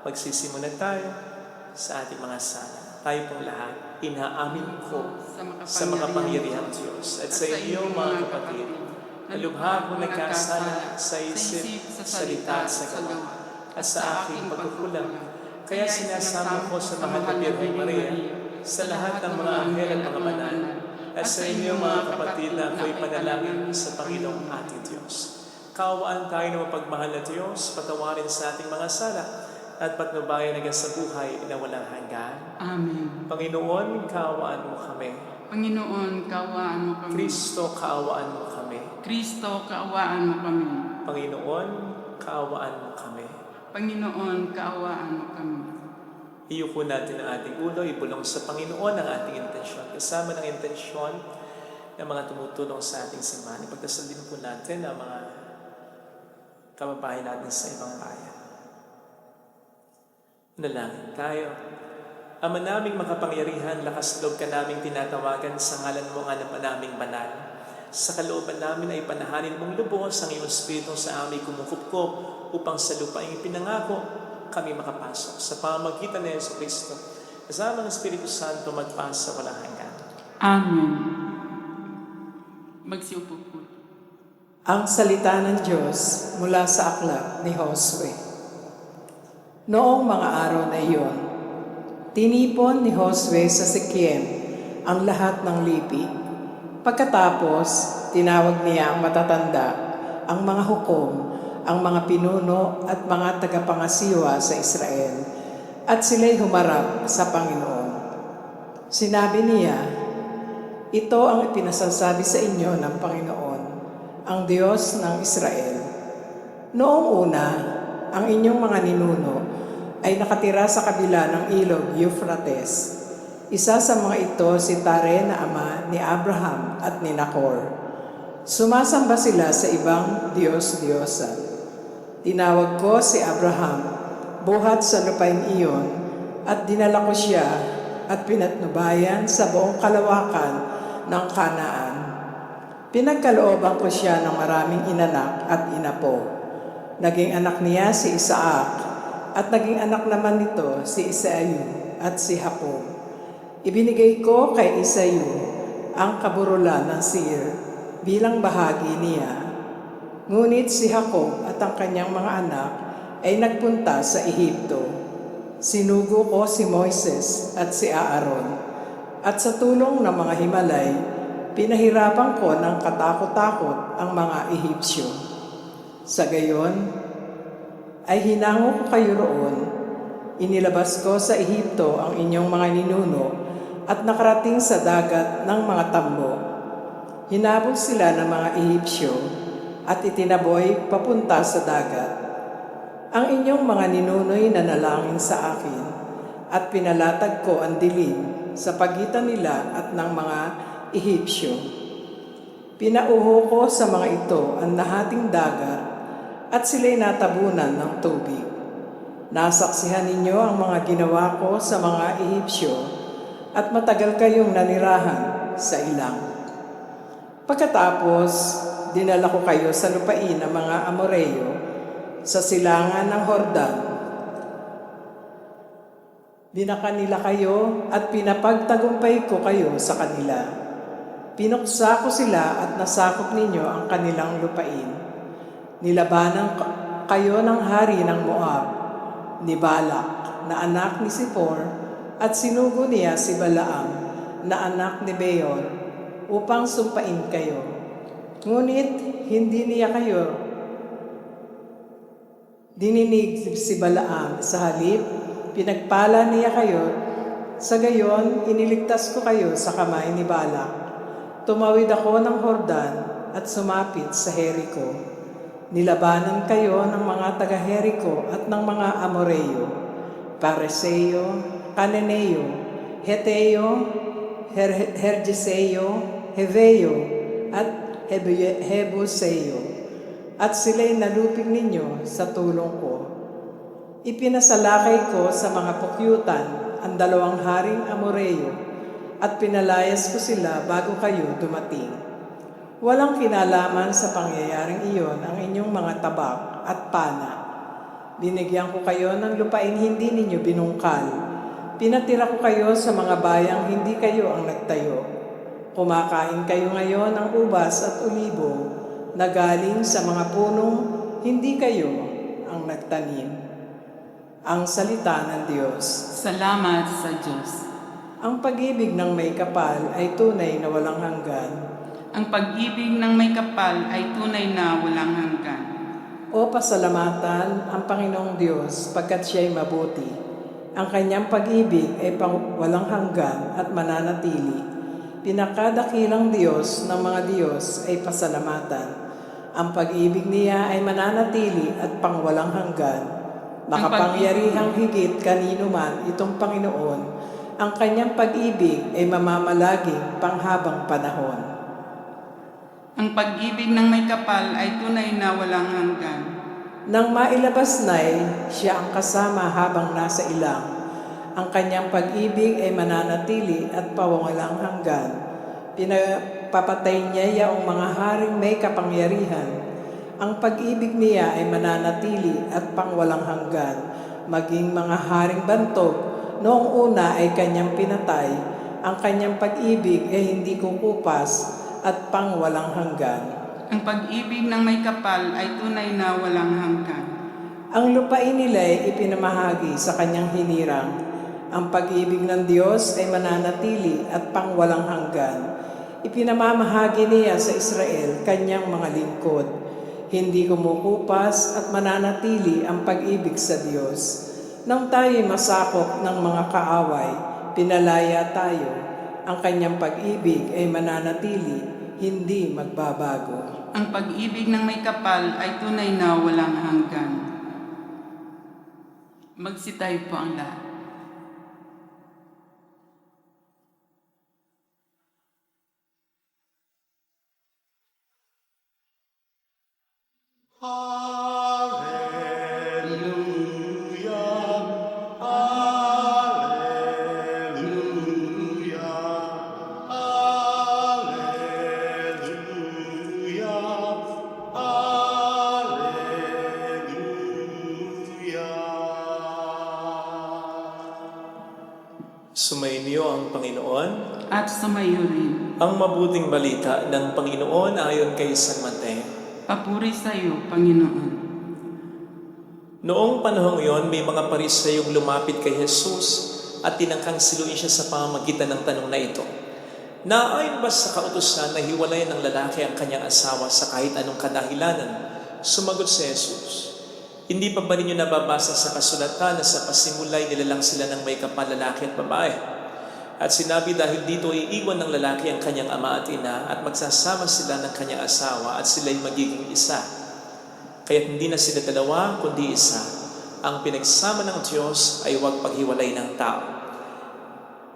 magsisimulan tayo sa ating mga sala. Tayo pong lahat, inaamin ko sa makapangyarihang Diyos at sa iyo, mga kapatid, na lubha akong nagkasala sa isip, sa salita at sa gawa. at sa aking pagkukulang. Kaya sinasamo ko sa mahal na Birheng Maria, sa lahat ng mga anghel at mga banal, at sa inyo mga kapatid na ako'y panalangin sa Panginoong ating Diyos. Kaawaan tayo ng mapagmahal na Diyos, patawarin sa ating mga sala, at patnubayan hanggang sa buhay na walang hanggan. Amen. Panginoon, kaawaan mo kami. Panginoon, kaawaan mo kami. Kristo, kaawaan mo kami. Kristo, kaawaan mo kami. Panginoon, kaawaan mo kami. Panginoon, kaawaan mo kami. Iyuko natin ang ating ulo, ibulong sa Panginoon ang ating intensyon. Kasama ng intensyon ng mga tumutulong sa ating simbahan. Ipagdasal din po natin ang mga kababayan natin sa ibang bayan. Nalangin tayo. Ama naming makapangyarihan, lakas loob ka naming tinatawagan sa ngalan mo nga na naming banal. Sa kalooban namin ay panahanin mong lubos ang iyong Espiritu sa aming kumukupkop upang sa lupaing ipinangako kami makapasok. Sa pamamagitan ni Yesu Kristo, kasama ng Espiritu Santo magpasa walang hanggan. Amen. Magsiupo po. Ang salita ng Diyos mula sa aklat ni Josue. Noong mga araw na iyon, tinipon ni Josue sa Siquem ang lahat ng lipi. Pagkatapos, tinawag niya ang matatanda, ang mga hukom, ang mga pinuno at mga tagapangasiwa sa Israel, at sila'y humarap sa Panginoon. Sinabi niya, ito ang ipinasasabi sa inyo ng Panginoon, ang Diyos ng Israel. Noong una, ang inyong mga ninuno ay nakatira sa kabila ng ilog Euphrates. Isa sa mga ito si Tare na ama ni Abraham at ni Nahor. Sumasamba sila sa ibang Diyos-Diyosan. Tinawag ko si Abraham buhat sa lupain iyon at dinala ko siya at pinatnubayan sa buong kalawakan ng Kanaan. Pinagkalooban ko siya ng maraming inanak at inapo. Naging anak niya si Isaac at naging anak naman nito si Isaiah at si Jacob. Ibinigay ko kay Isaiah ang kaburulan ng Seir bilang bahagi niya. Ngunit si Jacob at ang kanyang mga anak ay nagpunta sa Ehipto. Sinugo ko si Moises at si Aaron at sa tulong ng mga Himalay, pinahirapan ko ng katakot-takot ang mga Ehipsyo. Sa gayon, ay hinango ko kayo roon. Inilabas ko sa Ehipto ang inyong mga ninuno at nakarating sa dagat ng mga tambo. Hinabol sila ng mga Ehipsyo at itinaboy papunta sa dagat. Ang inyong mga ninuno'y nanalangin sa akin at pinalatag ko ang dilim sa pagitan nila at ng mga Ehipsyo. Pinauho ko sa mga ito ang nahating dagat at sila'y natabunan ng tubig. Nasaksihan ninyo ang mga ginawa ko sa mga Ehipsyo at matagal kayong nanirahan sa ilang. Pagkatapos, dinala ko kayo sa lupain ng mga Amoreo sa silangan ng Hordan. Binaka nila kayo at pinapagtagumpay ko kayo sa kanila. Pinuksa ko sila at nasakop ninyo ang kanilang lupain. Nilabanan kayo ng hari ng Moab, ni Balak na anak ni Zippor, at sinugo niya si Balaam na anak ni Beor upang sumpain kayo. Ngunit hindi niya kayo dininig si Balaam. Sa halip, pinagpala niya kayo. Sa gayon, iniligtas ko kayo sa kamay ni Balak. Tumawid ako ng Hordan at sumapit sa Jericho. Nilabanan kayo ng mga taga-Jericho at ng mga Amoreo, Pareseo, Cananeo, Heteo, Herjeseo, Heveo, at Hebuseo. At sila'y nalupig ninyo sa tulong ko. Ipinasalakay ko sa mga pukyutan ang 2 haring Amoreo at pinalayas ko sila bago kayo dumating. Walang kinalaman sa pangyayaring iyon ang inyong mga tabak at pana. Binigyan ko kayo ng lupain hindi ninyo binungkal. Pinatira ko kayo sa mga bayang hindi kayo ang nagtayo. Kumakain kayo ngayon ng ubas at ulibo na galing sa mga punong hindi kayo ang nagtanim. Ang salita ng Diyos. Salamat sa Diyos. Ang pag-ibig ng may kapal ay tunay na walang hanggan. Ang pag-ibig ng may kapal ay tunay na walang hanggan. O pasalamatan ang Panginoong Diyos pagkat siya'y mabuti. Ang kanyang pag-ibig ay pang walang hanggan at mananatili. Pinakadakilang Diyos ng mga Diyos ay pasalamatan. Ang pag-ibig niya ay mananatili at pang walang hanggan. Makapangyarihang higit kanino man itong Panginoon, ang kanyang pag-ibig ay mamamalaging panghabang panahon. Ang pag-ibig ng may kapal ay tunay na walang hanggan. Nang mailabas na'y siya ang kasama habang nasa ilang. Ang kanyang pag-ibig ay mananatili at pawawalang hanggan. Pinapapatay niya yaong mga haring may kapangyarihan. Ang pag-ibig niya ay mananatili at pangwalang hanggan. Maging mga haring bantog, noong una ay kanyang pinatay. Ang kanyang pag-ibig ay hindi kukupas at pangwalang hanggan. Ang pag-ibig ng may kapal ay tunay na walang hanggan. Ang lupain nila ay ipinamahagi sa kanyang hinirang. Ang pag-ibig ng Diyos ay mananatili at pangwalang hanggan. Ipinamamahagi niya sa Israel kanyang mga lingkod. Hindi kumukupas at mananatili ang pag-ibig sa Diyos. Nang tayo'y masakop ng mga kaaway, pinalaya tayo. Ang kanyang pag-ibig ay mananatili, hindi magbabago. Ang pag-ibig ng may kapal ay tunay na walang hanggan. Magsitayo po ang lahat. Hallelujah, Hallelujah, Hallelujah, Hallelujah. Sumainyo ang Panginoon. At sumayo rin. Ang mabuting balita ng Panginoon ayon kay San Mateo. Papuri sa iyo, Panginoon. Noong panahong iyon, may mga Pariseyong lumapit kay Jesus at tinangkang siluin siya sa pamamagitan ng tanong na ito. Naayon ba sa kautusan na hiwalayan ng lalaki ang kanyang asawa sa kahit anong kadahilanan? Sumagot si Jesus, hindi pa ba ninyo nababasa sa kasulatan na sa pasimulay nilalang sila ng may kapal lalaki at babae? At sinabi dahil dito iiwan ng lalaki ang kanyang ama at ina at magsasama sila ng kanyang asawa at sila'y magiging isa. Kaya't hindi na sila dalawa kundi isa. Ang pinagsama ng Diyos ay huwag paghiwalay ng tao.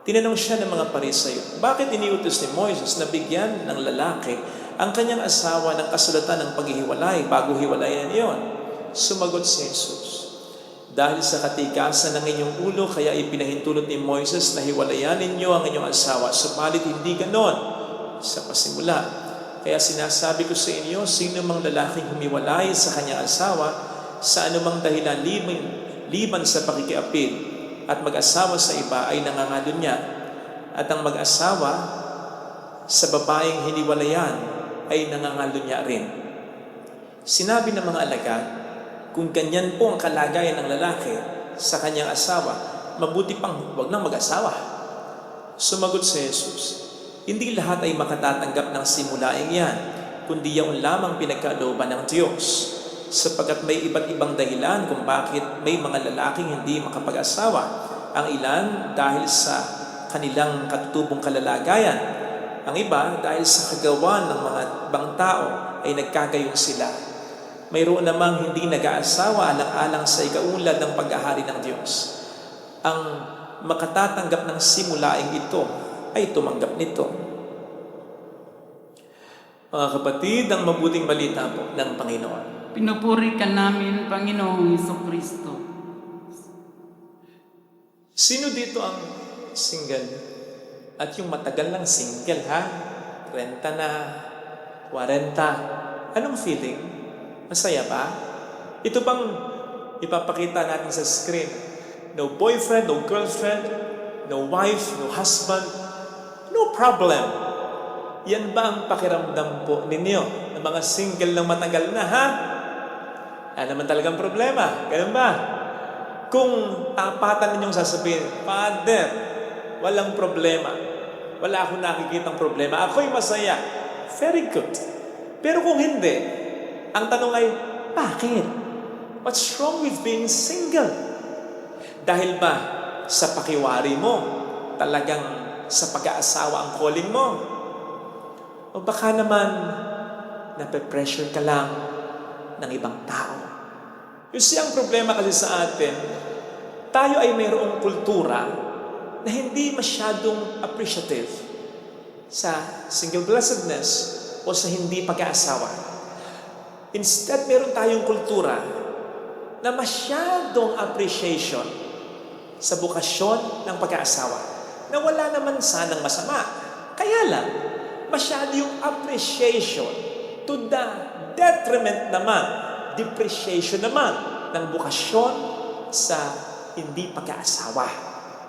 Tinanong siya ng mga Pariseo, bakit iniutos ni Moises na bigyan ng lalaki ang kanyang asawa ng kasulatan ng paghihiwalay bago hiwalayan iyon? Sumagot si Jesus, dahil sa katikasan ng inyong ulo, kaya ipinahintulot ni Moises na hiwalayan ninyo ang inyong asawa, subalit hindi ganon sa pasimula. Kaya sinasabi ko sa inyo, sino mang lalaking humiwalay sa kanyang asawa, sa anumang dahilan liban sa pakikiapid, at mag-asawa sa iba ay nangangalo niya. At ang mag-asawa sa babaeng hiniwalayan ay nangangalo niya rin. Sinabi ng mga alagad, kung ganyan po ang kalagayan ng lalaki sa kanyang asawa, mabuti pang huwag nang mag-asawa. Sumagot si Jesus, hindi lahat ay makatatanggap ng simulaing yan, kundi yaon lamang pinagkalooban ng Diyos. Sapagkat may iba't ibang dahilan kung bakit may mga lalaking hindi makapag-asawa. Ang ilan dahil sa kanilang katutubong kalalagayan. Ang iba dahil sa kagawan ng mga ibang tao ay nagkagayong sila. Mayroon namang hindi nag-aasawa alang-alang sa ikaunlad ng pag-ahari ng Diyos. Ang makatatanggap ng simulaing ito ay tumanggap nito. Mga kapatid, ang mabuting balita po ng Panginoon. Pinupuri ka namin, Panginoong Jesucristo. Sino dito ang single? At yung matagal ng single, ha? 30 na, 40. Anong feeling? Masaya ba? Ito bang ipapakita natin sa screen? No boyfriend, no girlfriend, no wife, no husband, no problem. Yan ba ang pakiramdam po ninyo? Ng mga single ng matagal na, ha? Ano naman talagang problema? Ganun ba? Kung tapatan ninyong sasabihin, Father, walang problema. Wala akong nakikitang problema. Ako'y masaya. Very good. Pero kung hindi, ang tanong ay, bakit? What's wrong with being single? Dahil ba sa pakiwari mo, talagang sa pag-aasawa ang calling mo? O baka naman, nape-pressure ka lang ng ibang tao? You see, ang problema kasi sa atin, tayo ay mayroong kultura na hindi masyadong appreciative sa single blessedness o sa hindi pag-aasawa. Instead, meron tayong kultura na masyadong appreciation sa bukasyon ng pag-aasawa na wala naman sanang masama. Kaya lang, masyado yung appreciation to the detriment naman, depreciation naman ng bukasyon sa hindi pag-aasawa.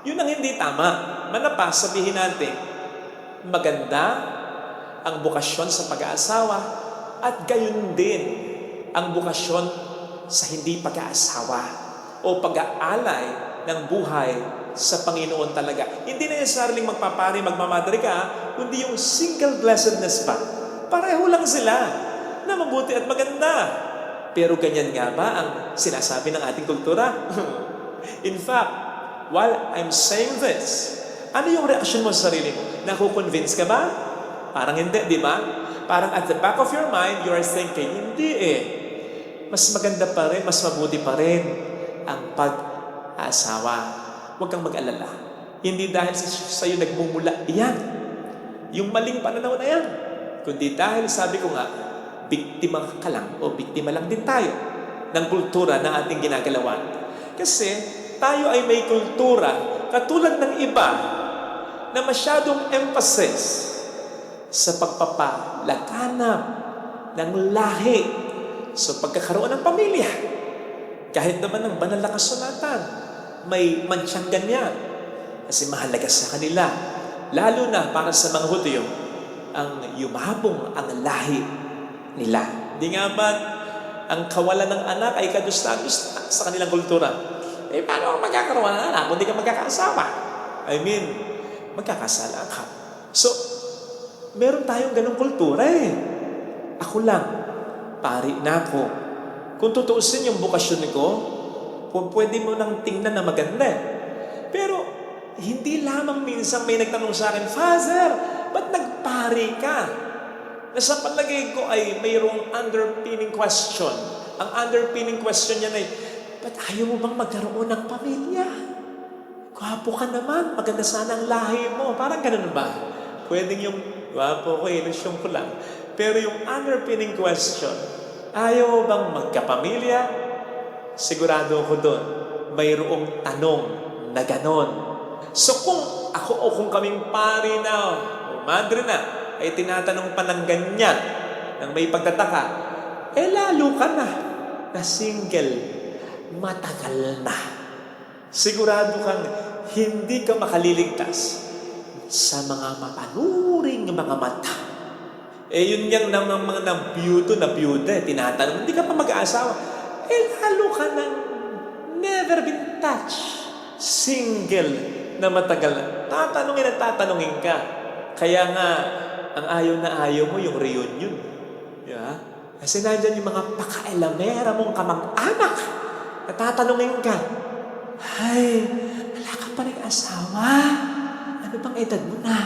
Yun ang hindi tama. Manapas, sabihin natin, maganda ang bukasyon sa pag-aasawa at gayon din ang bukasyon sa hindi pag-aasawa o pag-aalay ng buhay sa Panginoon talaga. Hindi na necessarily magpapari, magmamadre ka, kundi yung single blessedness pa. Pareho lang sila na mabuti at maganda. Pero ganyan nga ba ang sinasabi ng ating kultura? In fact, while I'm saying this, ano yung reaction mo sa sarili mo? Nakukonvince ka ba? Parang hindi, di ba? Parang at the back of your mind, you are thinking, hindi eh. Mas maganda pa rin, mas mabuti pa rin ang pag-aasawa. Huwag kang mag-alala. Hindi dahil sa iyo nagmumula iyan. Yung maling pananaw na yan. Kundi dahil, sabi ko nga, biktima ka lang o biktima lang din tayo ng kultura na ating ginagalawan. Kasi tayo ay may kultura katulad ng iba na masyadong emphasis sa pagpapalaganap ng lahi sa pagkakaroon ng pamilya. Kahit naman ng banal na kasulatan, may mansyang ganyan. Kasi mahalaga sa kanila. Lalo na para sa mga Hudyo, ang yumabong ang lahi nila. Di nga ba ang kawalan ng anak ay kadusta-dusta sa kanilang kultura? Eh, paano ang magkakaroon ng anak kung di ka magkakaasawa? I mean, magkakasala ka. So, meron tayong ganong kultura eh. Ako lang, pari na ako. Kung tutuusin yung bukasyon ko, pwede mo nang tingnan na maganda eh. Pero, hindi lamang minsan may nagtanong sa akin, Father, ba't nagpari ka? Na sa palagay ko ay mayroong underpinning question. Ang underpinning question niya ay, ba't ayaw mo bang magkaroon ng pamilya? Gwapo ka naman, maganda sana ang lahi mo. Parang ganun ba? Pwedeng yung, gwapo ko, ilusyon ko lang. Pero yung underpinning question, ayaw mo bang magkapamilya? Sigurado ako doon, mayroong tanong na ganon. So kung ako o kung kaming pari na o madre na, ay tinatanong pa ng ganyan, ng may pagtataka, eh lalo ka na single, matagal na. Sigurado kang hindi ka makaliligtas sa mga mapanuring mga mata. Eh yun yang ng mga na byuda, tinatanong, hindi ka pa mag-aasawa. Eh lalo ka nang never been touched, single na matagal. Tatanungin at tatanungin ka. Kaya nga, ang ayaw na ayaw mo yung reunion. Yeah? Kasi nandyan yung mga pakailamera mong kamag-anak. Natatanungin ka, ay, wala ka pa rin asawa. Ano bang edad mo na?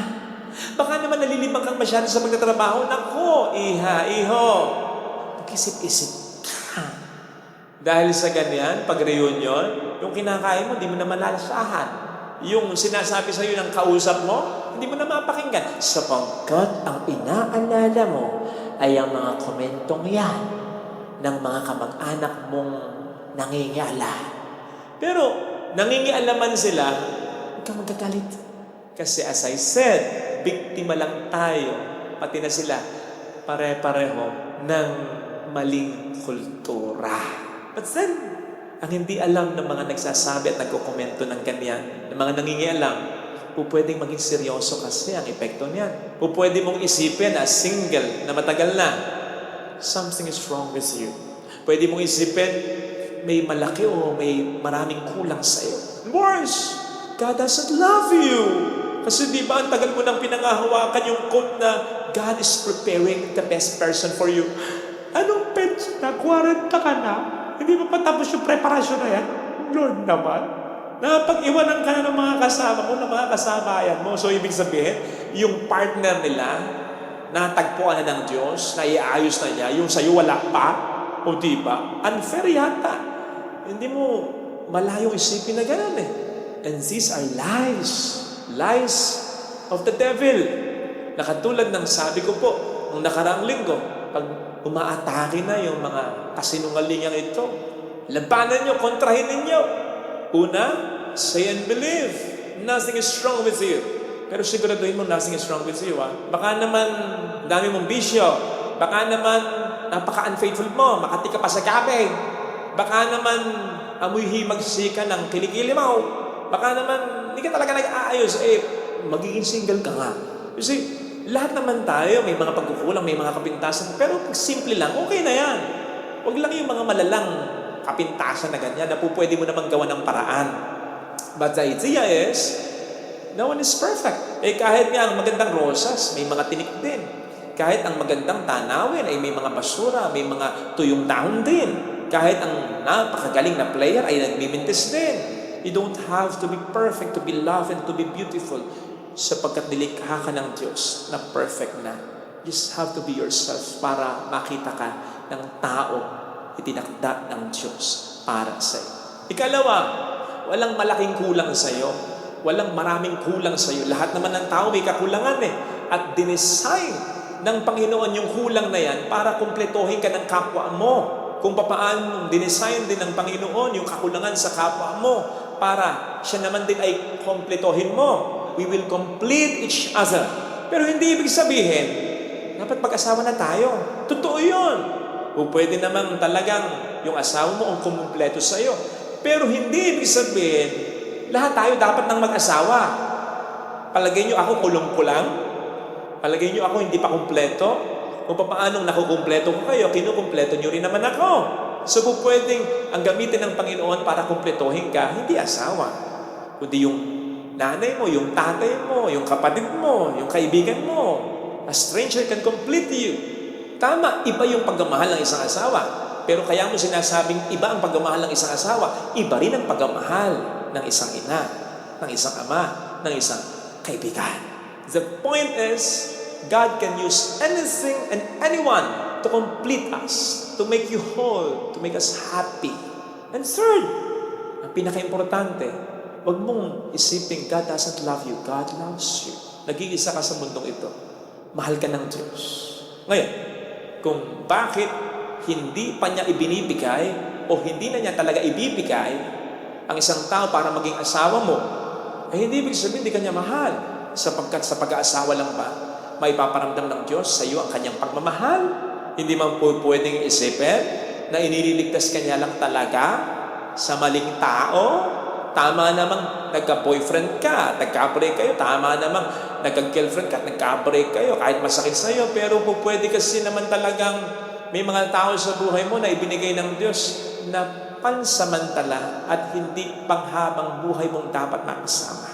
Baka naman nalilibang kang masyado sa pagtatrabaho. Nako, iho. Mag-isip-isip ka. Dahil sa ganyan, pag reunion, yung kinakain mo, di mo na malalasahan. Yung sinasabi sa iyo ng kausap mo, hindi mo na mapakinggan. Sapagkat ang inaalala mo ay ang mga komentong yan ng mga kamag-anak mong nangingiala. Pero nangingialaman sila, huwag kang magagalit. Kasi as I said, biktima lang tayo, pati na sila, pare-pareho ng maling kultura. But then, ang hindi alam ng mga nagsasabi at nagkokomento ng ganyan, ng mga nangingialam, pwedeng maging seryoso kasi ang epekto niyan. Pwede mong isipin na single, na matagal na, something is wrong with you. Pwede mong isipin, may malaki o may maraming kulang sa'yo. Worse, God doesn't love you. Kasi di ba, ang tagal mo nang pinangahawakan yung quote na God is preparing the best person for you. Anong pens na? 40 ka na? Hindi mo pa tapos yung preparasyon na yan? Lord naman. Napag-iwanan ka na ng mga kasama mo, ng mga kasamayan mo. So, ibig sabihin, yung partner nila, natagpuan na ng Diyos, naiayos na niya, yung sa'yo wala pa, o di ba? Unfair yata. Hindi mo malayong isipin na gano'n eh. And these are lies. Lies of the devil. Nakatulad ng sabi ko po, nung nakaraang linggo, pag umaatake na yung mga kasinungalingang ito, labanan nyo, kontrahin ninyo. Una, say and believe. Nothing is wrong with you. Pero siguraduhin mo, nothing is wrong with you. Baka naman, dami mong bisyo. Baka naman, napaka-unfaithful mo. Makati ka pa sa gabi. Baka naman, amoy himagsika ng kilikili mo. Baka naman, hindi ka talaga nag-aayos. Magiging single ka nga. You see, lahat naman tayo, may mga pagkukulang, may mga kapintasan. Pero pag simple lang, okay na yan. Huwag lang yung mga malalang kapintasan na ganyan na po pwede mo namang gawa ng paraan. But the idea is, no one is perfect. Kahit nga ang magandang rosas, may mga tinik din. Kahit ang magandang tanawin ay may mga basura, may mga tuyong dahon din. Kahit ang napakagaling na player ay nagmimintis din. You don't have to be perfect to be loved and to be beautiful sapagkat nilikha ka ng Diyos na perfect na. You just have to be yourself para makita ka ng tao itinakda ng Diyos para sa'yo. Ikalawa, walang malaking kulang sa'yo. Walang maraming kulang sa'yo. Lahat naman ng tao may kakulangan eh. At dinesign ng Panginoon yung kulang na yan para kumpletuhin ka ng kapwa mo. Kung paano dinesign din ng Panginoon yung kakulangan sa kapwa mo para siya naman din ay kumpletuhin mo. We will complete each other. Pero hindi ibig sabihin, dapat mag-asawa na tayo. Totoo yun. O pwede namang talagang yung asawa mo ang kumumpleto sa'yo. Pero hindi ibig sabihin, lahat tayo dapat nang mag-asawa. Palagay nyo ako kulong ko lang? Palagay nyo ako hindi pa kumpleto? Kung paanong nakukumpleto ko kayo, kinukumpleto nyo rin naman ako. So kung pwedeng ang gamitin ng Panginoon para kumpletuhin ka, hindi asawa. Kundi yung nanay mo, yung tatay mo, yung kapatid mo, yung kaibigan mo. A stranger can complete you. Tama, iba yung pagmamahal ng isang asawa. Pero kaya mo sinasabing iba ang pagmamahal ng isang asawa, iba rin ang pagmamahal ng isang ina, ng isang ama, ng isang kaibigan. The point is, God can use anything and anyone to complete us, to make you whole, to make us happy. And third, ang pinaka-importante, huwag mong isipin God doesn't love you. God loves you. Nag-iisa ka sa mundong ito. Mahal ka ng Diyos. Ngayon, kung bakit hindi pa niya ibinibigay o hindi na niya talaga ibibigay ang isang tao para maging asawa mo, hindi ibig sabihin hindi ka niya mahal. Sapagkat sa pag-aasawa lang ba, may paparamdam ng Diyos sa iyo ang kanyang pagmamahal? Hindi man po pwedeng isipin na inililigtas ka niya lang talaga sa maling tao? Tama namang nagka-boyfriend ka, nagka-break kayo. Tama namang nagka-girlfriend ka, nagka-break kayo. Kahit masakit sa iyo, pero po pwede kasi naman talagang may mga tao sa buhay mo na ibinigay ng Diyos na pansamantala at hindi panghabang buhay mong dapat makasama.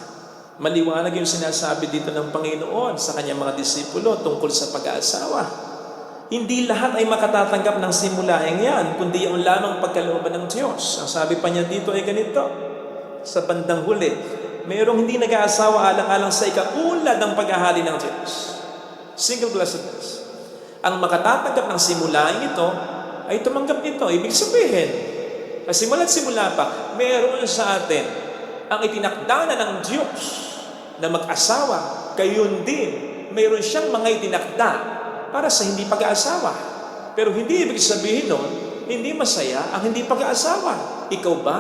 Maliwanag yung sinasabi dito ng Panginoon sa kanyang mga disipulo tungkol sa pag-aasawa. Hindi lahat ay makatatanggap ng simulaeng yan, kundi yung lamang pagkalooban ng Diyos. Ang sabi pa niya dito ay ganito, sa bandang huli, mayroong hindi nag-aasawa alang-alang sa ikaulad ng paghahari ng Diyos. Single blessedness. Ang makatatanggap ng simulaeng ito ay tumanggap ito. Ibig sabihin, simula't simula pa, mayroon sa atin ang itinakda na ng Diyos na mag-asawa, gayon din, mayroon siyang mga itinakda para sa hindi pag-aasawa. Pero hindi ibig sabihin nun, hindi masaya ang hindi pag-aasawa. Ikaw ba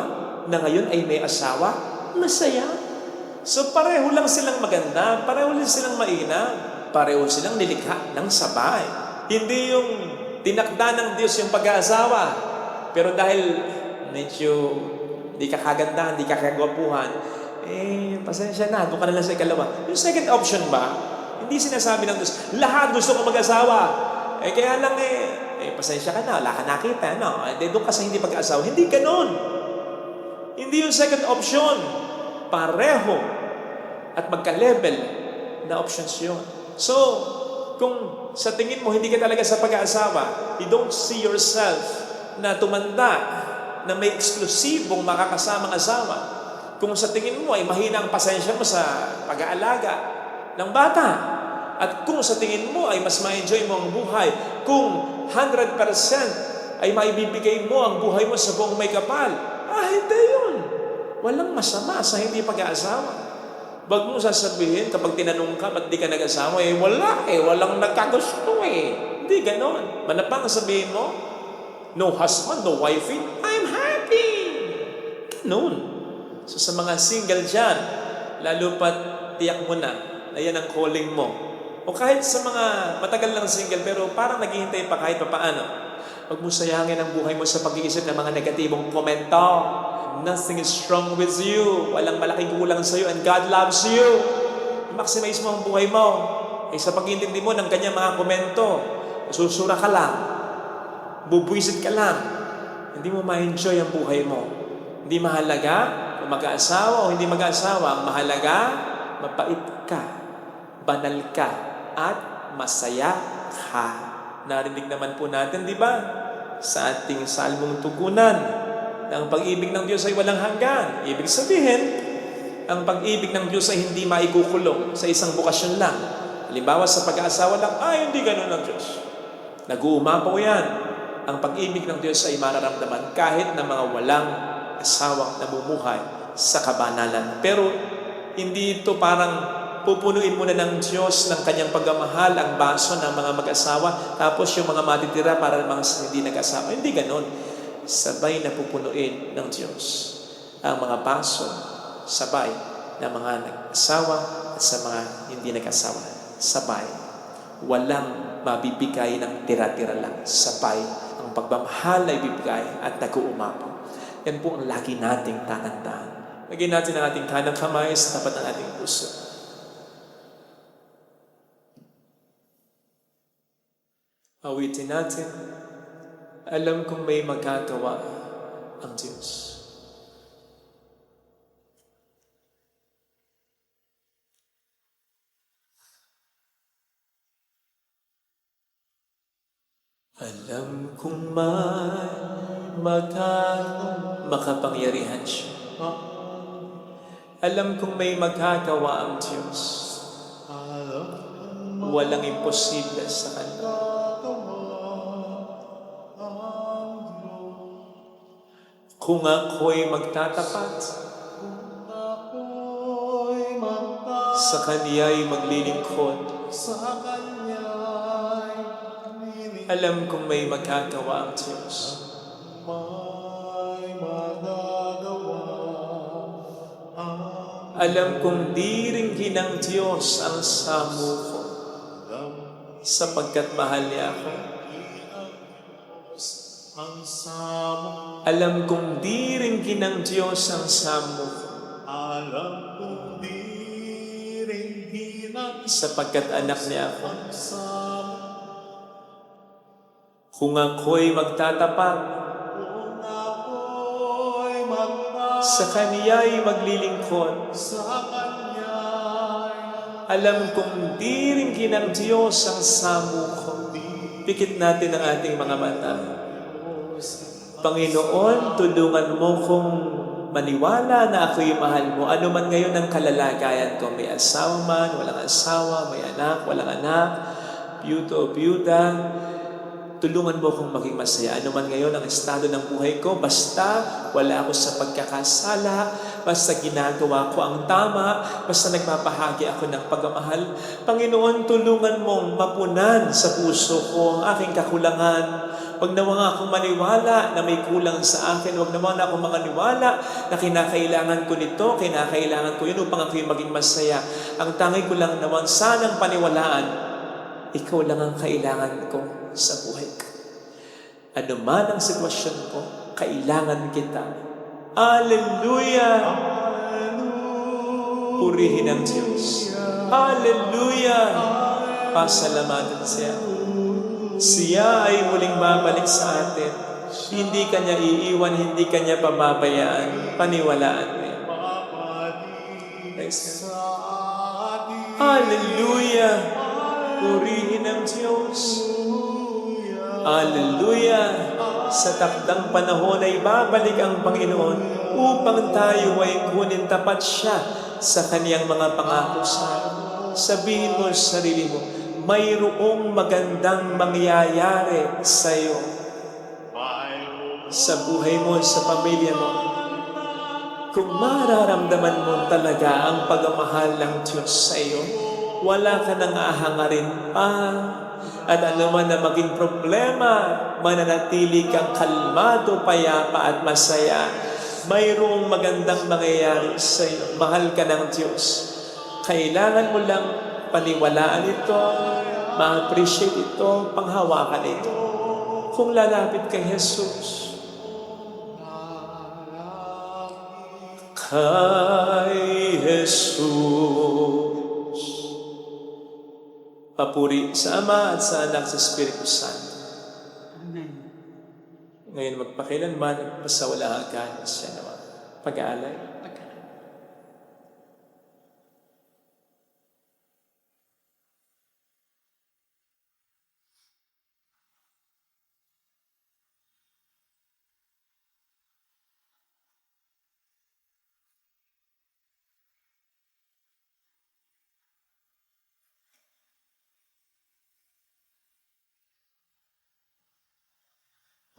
na ngayon ay may asawa? Masaya. So pareho lang silang maganda, pareho lang silang mainam, pareho silang nilikha ng sabay. Hindi yung tinakda ng Diyos yung pag-aasawa. Pero dahil medyo hindi ka kaganda, hindi ka kagwapuhan, pasensya na, doon ka na lang sa ikalawa. Yung second option ba, hindi sinasabi ng Diyos, lahat gusto ko mag-asawa. Kaya lang pasensya ka na, wala ka nakita, no? Doon ka sa hindi pag-aasawa. Hindi ganon. Hindi yung second option. Pareho at magka-level na options yun. So, kung sa tingin mo hindi ka talaga sa pag-aasawa, you don't see yourself na tumanda, na may eksklusibong makakasamang asawa. Kung sa tingin mo ay mahina ang pasensya mo sa pag-aalaga ng bata, at kung sa tingin mo ay mas ma-enjoy mo ang buhay, kung 100% ay maibibigay mo ang buhay mo sa buong may kapal, hindi yun. Walang masama sa hindi pag-aasawa. Wag mo sasabihin kapag tinanong ka, ba't di ka nag-asawa? Walang nagkagusto eh. Hindi ganon. Manapang sabihin mo, no husband, no wifey, I'm happy. Ganon. So sa mga single dyan, lalo pat tiyak mo na yan ang calling mo. O kahit sa mga matagal lang single pero parang naghihintay pa kahit papaano, wag mo sayangin ang buhay mo sa pag-iisip ng mga negatibong komento. Nothing is wrong with you. Walang malaking kulang sa iyo and God loves you. Maximize mo ang buhay mo. Sa pag-intindi mo ng kanyang mga komento, susura ka lang, bubuisit ka lang, hindi mo ma-enjoy ang buhay mo. Hindi mahalaga kung mag-aasawa o hindi mag-aasawa. Ang mahalaga, mapait ka, banal ka, at masaya ka. Narinig naman po natin, di ba? Sa ating salmong tugunan, na ang pag-ibig ng Diyos ay walang hanggan. Ibig sabihin, ang pag-ibig ng Diyos ay hindi maikukulong sa isang bukasyon lang. Halimbawa sa pag-aasawa lang, hindi ganun ang Diyos. Nag-uumapaw yan. Ang pag-ibig ng Diyos ay mararamdaman kahit na mga walang asawang namumuhay sa kabanalan. Pero hindi ito parang pupunuin muna ng Diyos ng kanyang pagmamahal ang baso ng mga mag-asawa, tapos yung mga matitira para mga hindi nag-asawa. Hindi ganon. Sabay na pupunuin ng Diyos ang mga baso, sabay ng mga nag-asawa at sa mga hindi nag-asawa. Sabay. Walang mabibigay ng tira-tira lang. Sabay ang pagmamahal na ibibigay at nag-uumapaw. Yan po ang lagi nating tatandaan. Lagyan natin ang ating kanang kamay sa tapat ng ating puso. Awitin natin, alam kong may magagawa ang Diyos. Alam kong may makapangyarihan siya. Alam kong may magagawa ang Diyos. Walang imposible sa Kanya. Kung ako'y magtatapat, sa Kanya'y maglilingkod, alam kong may magagawa ang Diyos. Alam kong di ringgin ng Diyos ang samo ko, sapagkat mahal niya ako. Alam kong di ringgin ng Diyos ang samo ko, sapagkat anak niya ako. Kung ako'y magtatapat, sa Kaniya'y maglilingkod, alam kong di ringgin ng Diyos ang samo ko. Pikit natin ang ating mga mata. Panginoon, tulungan mo kong maniwala na ako'y mahal mo. Ano man ngayon ang kalalagayan ko, may asawa man, walang asawa, may anak, walang anak, byudo o byuda, tulungan mo kong maging masaya. Ano man ngayon ang estado ng buhay ko, basta wala ako sa pagkakasala, basta ginagawa ko ang tama, basta nagpapahagi ako ng pagmamahal. Panginoon, tulungan mong mapunan sa puso ko ang aking kakulangan. Huwag naman akong maniwala na may kulang sa akin. Huwag naman akong maniwala na kinakailangan ko nito, kinakailangan ko yun upang ako'y maging masaya. Ang tangi ko lang naman, sanang paniwalaan, ikaw lang ang kailangan ko sa buhay ko. Ano man ang sitwasyon ko, kailangan kita. Hallelujah! Purihin ang Diyos. Hallelujah! Pasalamatan siya. Siya ay muling babalik sa atin. Hindi kanya iiwan, hindi kanya pababayaan. Paniwalaan mo yan. Praise God. Hallelujah! Purihin ang Diyos. Hallelujah! Sa takdang panahon ay babalik ang Panginoon upang tayo ay kunin tapat siya sa kaniyang mga pangako sa atin. Sabihin mo sa sarili mo, mayroong magandang mangyayari sa iyo, sa buhay mo, sa pamilya mo. Kung mararamdaman mo talaga ang pagmamahal ng Diyos sa iyo, wala ka nang ahangarin pa. At ano man na maging problema, mananatili kang kalmado, payapa at masaya. Mayroong magandang mangyayari sa iyo. Mahal ka ng Diyos. Kailangan mo lang paniwalaan ito, ma-appreciate ito, panghawakan ito. Kung lalapit kay Jesus, kay Jesus. Papuri sa Ama at sa Anak sa Espiritu Santo. Amen. Ngayon magpakilanman at pasawalahagan siya naman. Pag-aalay.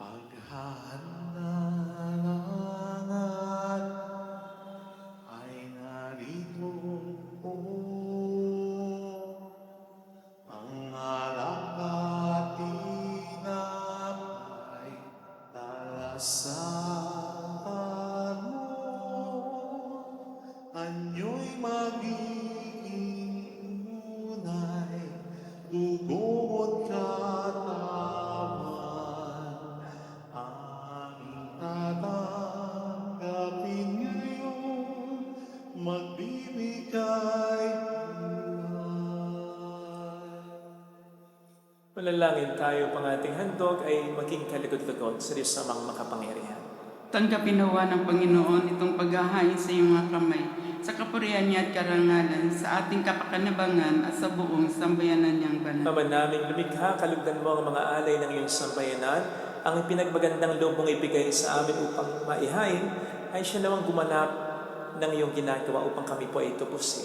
Paghahangaan ay narito ko, pangarap at tinapay, talasan mo, anyo'y magiging unay, dugo at katawan, aming tatanggapin ngayon, magbibigay buhay. Manalangin tayo, pang ating handog ay maging kalugod-lugod sa Diyos namang makapangyarihan. Tanggapin nawa ng Panginoon itong paghahain sa iyong mga kamay, sa kapurihan niya at karangalan, sa ating kapakanabangan at sa buong sambayanan niyang banal. Ama naming lumikha, kalugdan mo ang mga alay ng iyong sambayanan, ang pinagbagandang loob mong ibigay sa amin upang maihain, ay siya namang gumanap ng iyong ginagawa upang kami po ay tubusin.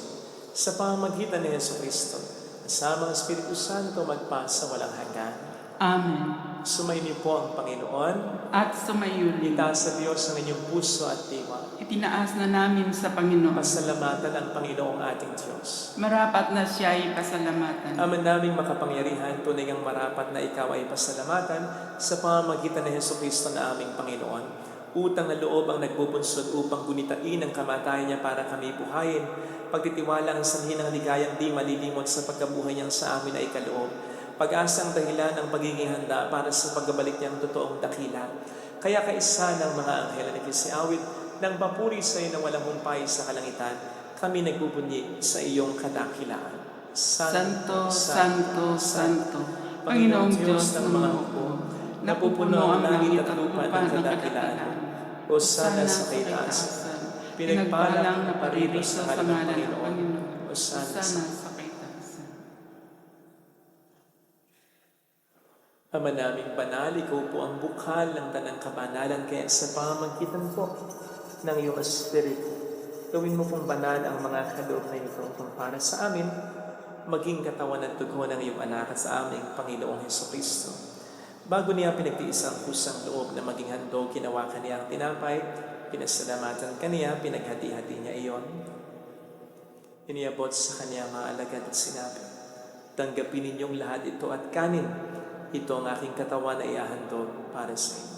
Sa pamamagitan ni Jesucristo, kasama ang Espiritu Santo, magpasa walang hanggan. Amen. Sumayin niyo po ang Panginoon. At sumayo rin. Itaas sa Diyos ang inyong puso at diwa. Itinaas na namin sa Panginoon. Pasalamatan ang Panginoong ating Diyos. Marapat na siya ay pasalamatan. Ama naming makapangyarihan, tunay ang marapat na ikaw ay pasalamatan sa pamamagitan ng Jesucristo na aming Panginoon. Utang na loob ang nagbubunsod upang gunitain ang kamatayan niya para kami buhayin. Pagtitiwala ang sanhi ng ligayang di malilimot sa pagkabuhay niyang sa amin ay kaloob. Pag-asang dahilan ng pagiging handa para sa pagbabalik niyang totoong dakila. Kaya kaisa ng mga anghel na nagsisiawit ng papuri sa iyo na walang humpay sa kalangitan, kami nagbubunyi sa iyong kadakilaan. Santo, Santo, Santo, Panginoong Diyos ng mga hukbo, napupuno ang langit at lupa ng kadakilaan. O sana sa kaitaas, pinagpalang na parito sa ngalan ng Panginoon. O sana sa kaitaas. Ama naming banal, ikaw po ang bukal ng tanang kabanalan, kaya sa pamamagitan po ng iyong Espiritu, gawin mo pong banal ang mga kaloob na ito kung para sa amin, maging katawan at dugo ng iyong anak at sa aming Panginoong Jesucristo. Bago niya pinagtiis ang kusang loob na maging handog, kinawakan niya ang tinapay, pinasalamatan kaniya, pinaghati-hati niya iyon. Iniabot sa kanya mga alagad at sinabi, tanggapin ninyong lahat ito at kanin. Ito ang aking katawan na iahandog para sa inyo.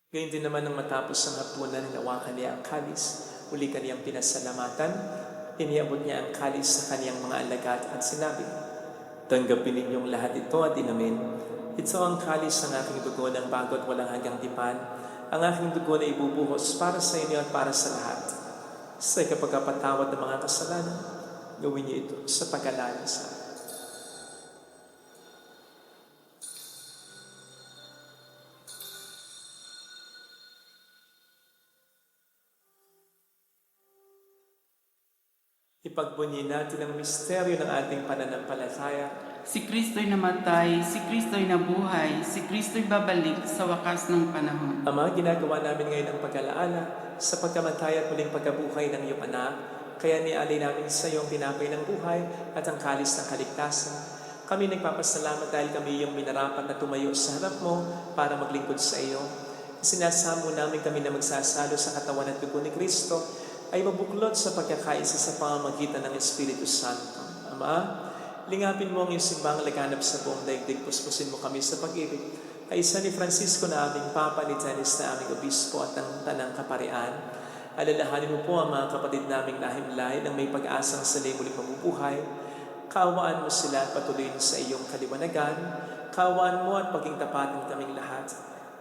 Gayun din naman nang matapos ang hapunan, hinawakan niya ang kalis, uli kaniyang pinasalamatan, iniabot niya ang kalis sa kaniyang mga alagad at sinabi, tanggapin ninyong lahat ito at inamin. Ito ang kalis ng aking dugo ng bago at walang hanggang tipan, Ang aking dugo na ibubuhos para sa inyo at para sa lahat. Sa ikapagpatawad ng mga kasalanan, gawin niyo ito sa pag-alala sa akin. Ipagbunyi natin ang misteryo ng ating pananampalataya. Si Kristo'y namatay, si Kristo'y nabuhay, si Kristo'y babalik sa wakas ng panahon. Ama, ginagawa namin ngayon ang pag-alaala sa pagkamatay at muling pagkabuhay ng iyong anak. Kaya nialay namin sa iyo ang tinapay ng buhay at ang kalis ng kaligtasan. Kami nagpapasalamat dahil kami iyong minarapat na tumayo sa harap mo para maglingkod sa iyo. Sinasamo namin kami na magsasalo sa katawan at dugo ni Kristo ay mabuklod sa pagkakaisa sa pamamagitan ng Espiritu Santo. Ama, lingapin mo ang iyong simbang laganap sa buong daigdig. Puspusin mo kami sa pag-ibig. Kaisa ni Francisco na aming Papa, ni Dennis na aming Obispo at ng Tanang Kaparian. Alalahanin mo po ang mga kapatid naming nahimlay ng may pag-asang sa muling mabubuhay. Kaawaan mo sila at patuloyin sa iyong kaliwanagan. Kaawaan mo at paging tapatin kaming lahat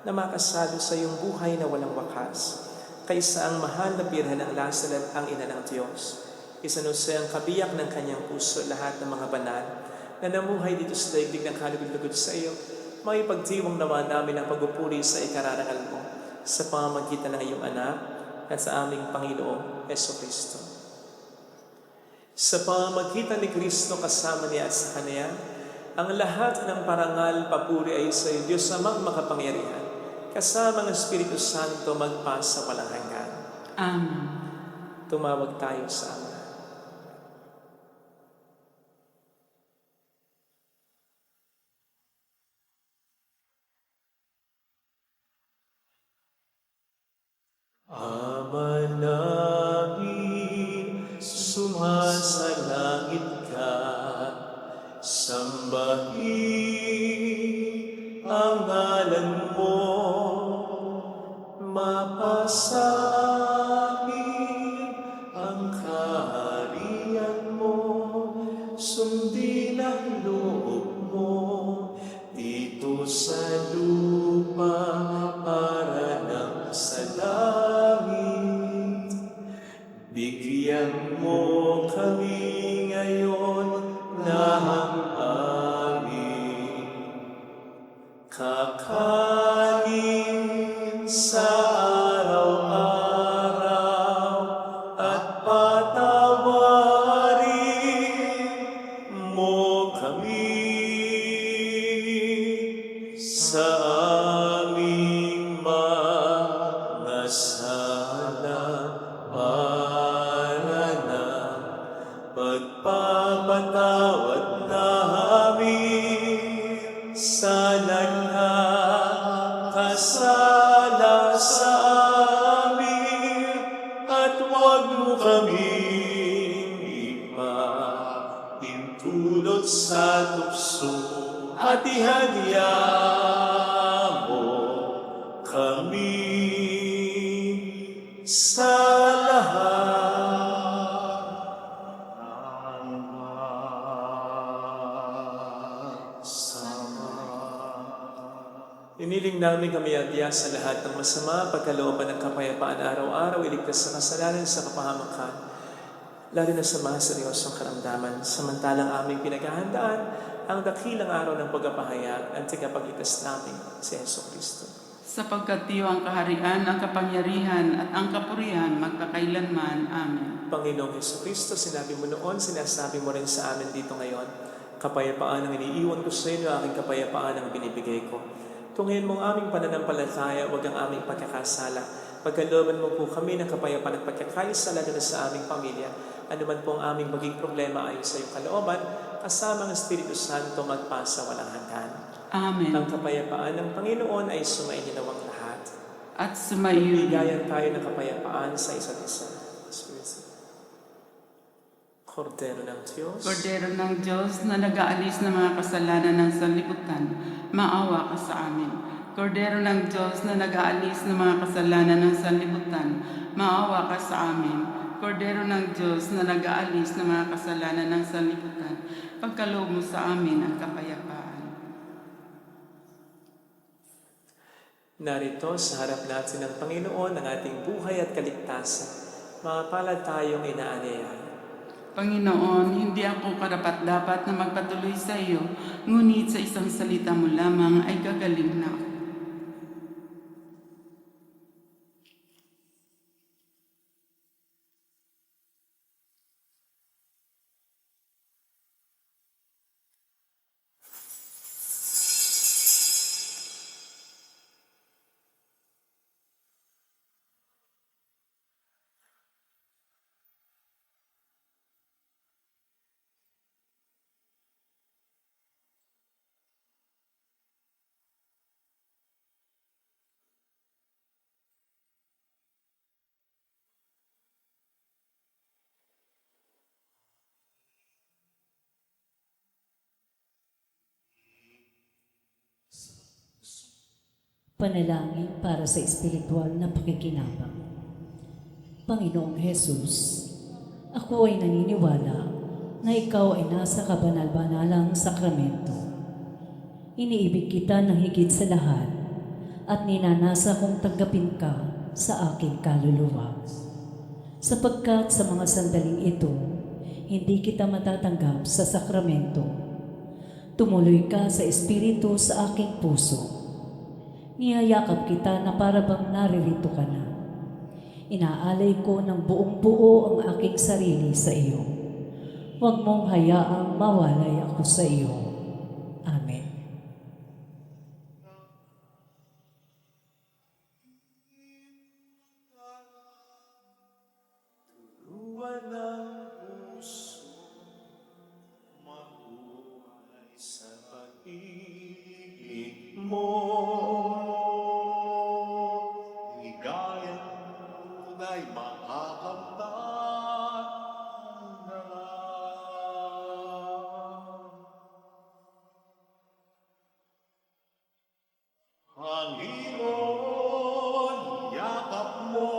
na makasalo sa iyong buhay na walang wakas. Kaysa ang mahal na birhen ng Lazaret, ang ina ng Diyos. Isanusay ang kabiyak ng kanyang puso lahat ng mga banal na namuhay dito sa daigdig ng kalugod-lugod sa iyo. May pagdiwang nawa namin ang pagpupuri sa ikararangal mo sa pamamagitan ng iyong anak at sa aming Panginoong Jesucristo. Sa pamamagitan ni Kristo kasama niya at sa Kanya, ang lahat ng parangal papuri ay sa iyo, Diyos Amang makapangyarihan, kasama ng Espiritu Santo magpasa walang hanggan. Amen. Tumawag tayo sa Ama. Ama namin, sumasalangit ka, sambahin ang ngalan mo, mapasa amin ang kaharian mo, sundin ang loob mo, dito sa lupa para ng sa langit. Bigyan mo kami ngayon ng aming kakanin sa araw-araw at patawarin mo kami sa aming mga sala para ng pagpapatawad namin sa nagkakasala sa amin, at huwag mo kaming ipahintulot sa tukso, at ihagya mo kami sa lahat ng masama. Iniling namin kami adya sa lahat ng masama, pagkalooban ng kapayapaan araw-araw, iligtas sa kasalanan sa kapahamakan, lalo na sa mga seryosong karamdaman, samantalang aming pinaghahandaan ang dakilang araw ng pagpapahayag at tagapagligtas namin si Jesucristo. Sapagkat iyo ang kaharian, ang kapangyarihan, at ang kapurihan magpakailanman. Amen. Panginoong Jesucristo, sinabi mo noon, sinasabi mo rin sa amin dito ngayon, kapayapaan ang iniiwan ko sa inyo, aking kapayapaan ang binibigay ko. Tunghayan mo ang aming pananampalataya, huwag ang aming pagkakasala. Pagkalooban mo po kami ng kapayapaan at pagkakaisa, lalo na sa aming pamilya. Ano man po ang aming maging problema ayon sa iyong kalooban, kasama ng Espiritu Santo magpasa walang hanggan. Amen. Ang kapayapaan ng Panginoon ay sumainyo nawang lahat. At sumayo. Bigayan tayo ng kapayapaan sa isa't isa. Kordero ng Diyos. Kordero ng Diyos na nag-aalis ng mga kasalanan ng sanlibutan, maawa ka sa amin. Kordero ng Diyos na nag-aalis ng mga kasalanan ng sanlibutan, maawa ka sa amin. Kordero ng Diyos na nag-aalis ng mga kasalanan ng sanlibutan, pagkaloob mo sa amin ang kapayapaan. Narito sa harap natin ng Panginoon ang ating buhay at kaligtasan. Mapalad tayong inaanyayahan. Panginoon, hindi ako karapat-dapat na magpatuloy sa iyo, ngunit sa isang salita mo lamang ay gagaling na ako. Panalangin para sa espiritual na pakikinabang. Panginoong Hesus, ako ay naniniwala na ikaw ay nasa kabanal-banalang sakramento. Iniibig kita ng higit sa lahat at ninanasa kong tanggapin ka sa aking kaluluwa. Sapagkat sa mga sandaling ito, hindi kita matatanggap sa sakramento. Tumuloy ka sa espiritu sa aking puso. Niyayakap kita na para bang naririto ka na. Inaalay ko ng buong buo ang aking sarili sa iyo. Huwag mong hayaang mawalay ako sa iyo. Amen. Turuan ng puso, mabuhay sa pag-ibig mo. Ligayang tunay makakamtan na. Panginoon, yakap mo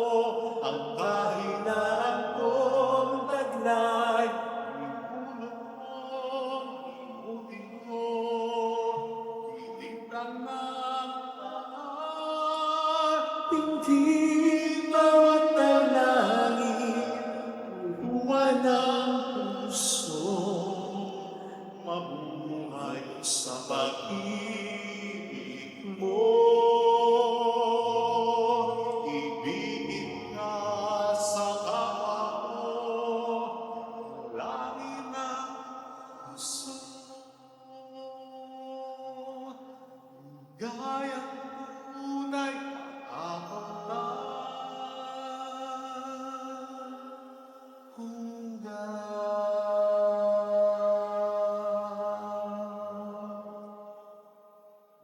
ang kahinaan kong taglay. Ibulong mo, imutin mo, titignan ng ating bawat dalangin. Turuan ng puso, mabuhay sa pag-ibig mo. Ibigin ka sa kapwa mo, langin ang puso mo. Gaya tunay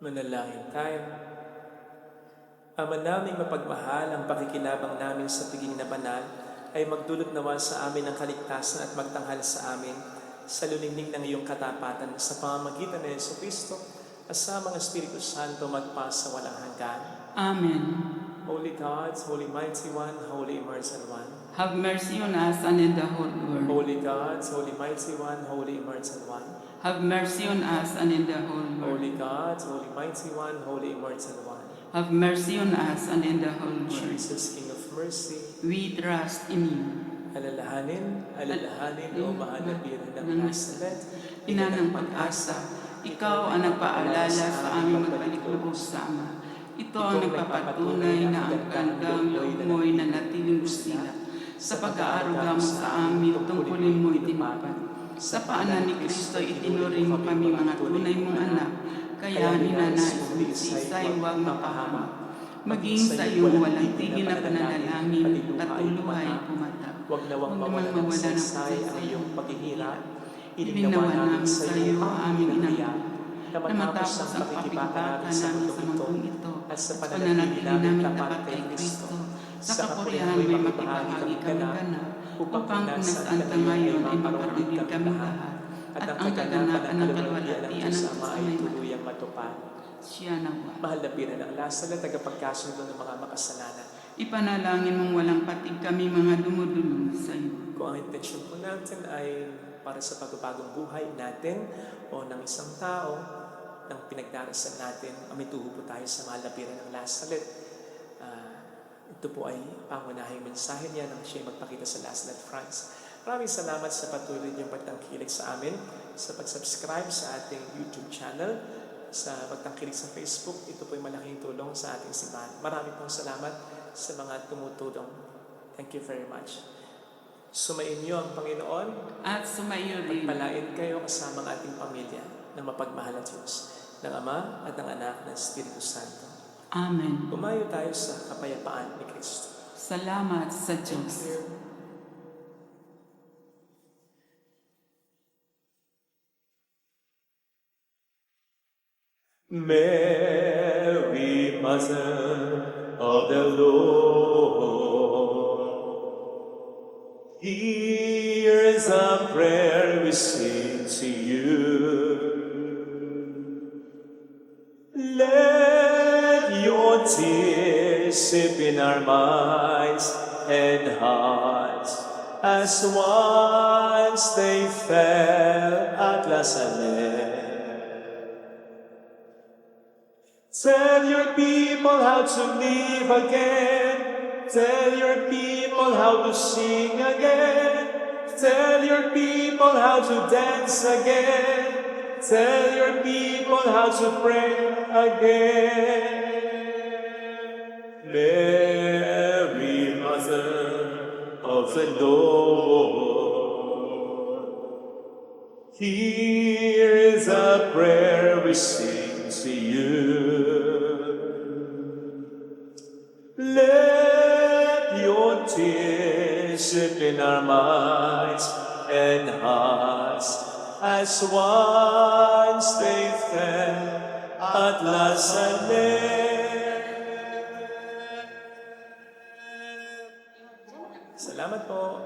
Manalangin tayo. Ama naming mapagmahal, ang pakikinabang namin sa piging na banal ay magdulot nawa sa amin ng kaligtasan at magtanghal sa amin sa luningning ng iyong katapatan sa pamamagitan ng Jesucristo at sa mga Espiritu Santo magpasa walang hanggan. Amen. Holy God, Holy Mighty One, Holy Immortal One. Have mercy on us and in the whole world. Holy God, Holy Mighty One, Holy Immortal One. Have mercy on us and in the whole world. Holy God, Holy Mighty One, Holy Immortal One. Have mercy on us and in the whole world. Jesus, King of Mercy, We trust in you. alalahanin, o mahal na Birhen ng Nazaret, Ina ng pag-asa, ikaw ang nagpaalala sa aming magbalik lubos sa Ama. Ito ang nagpapatunay na ang kandang loob mo'y nanatiling busila. Sa pag-aaruga mo sa amin, tungkulin mo itinupad. Sa paanan ni Kristo, itinuring mo kami mga tunay mong anak. Kaya ninanais mo sisay huwag mapahamak. Maging sa iyong walang tigil na pananalangin, patuluhay pumatag. huwag nawang mawala ng saysay ang iyong paghihirap. Ilinawan namin sa iyo ang aming inangyan, na matapos ang pakikibaka namin sa mundong ito, at sa pananatili namin tapat kay Kristo, sa kapurihan may makibahagi kami ganap, upang kung nasaan ka ngayon ay makaroon din kami lahat, at ang kaganapan ng kalwalhatian ng Diyos ay tuluyang matupad. Siya nawa. Mahal na Birhen ng Nazaret, tagapagkasundo ng mga makasalanan. Ipanalangin mong walang patig kami mga dumudulong sa iyo. Kung ang intensyon po natin ay para sa pagbabagong buhay natin o ng isang tao, ng pinagdarasal natin, amituho po tayo sa malapiran ng Lazaret. Ito po ay pangunahing mensahe niya nang siya magpakita sa Lazaret, France. Maraming salamat sa patuloy niyong pagtangkilik sa amin, sa pag-subscribe sa ating YouTube channel, sa pagtangkilik sa Facebook. Ito po ay malaking tulong sa ating simbahan. Maraming pong salamat sa mga tumutulong. Thank you very much. Sumayin niyo ang Panginoon. At sumaiyo rin. Pagpalain kayo kasama ang ating pamilya ng mapagmahal at Diyos, ng Ama at ng Anak ng Espiritu Santo. Amen. Umayo tayo sa kapayapaan ni Kristo. Salamat sa Diyos. Mary, Mother of the Lord, here's a prayer we sing to you. Let your tears sip in our minds and hearts, as once they fell at Lazaret. Tell your people how to live again. Tell your people how to sing again. Tell your people how to dance again. Tell your people how to pray again. Mary, Mother of the Lord, here is a prayer we sing to you. Let your tears sip in our minds and hearts, as once they fell at Lazaret. Salamat po.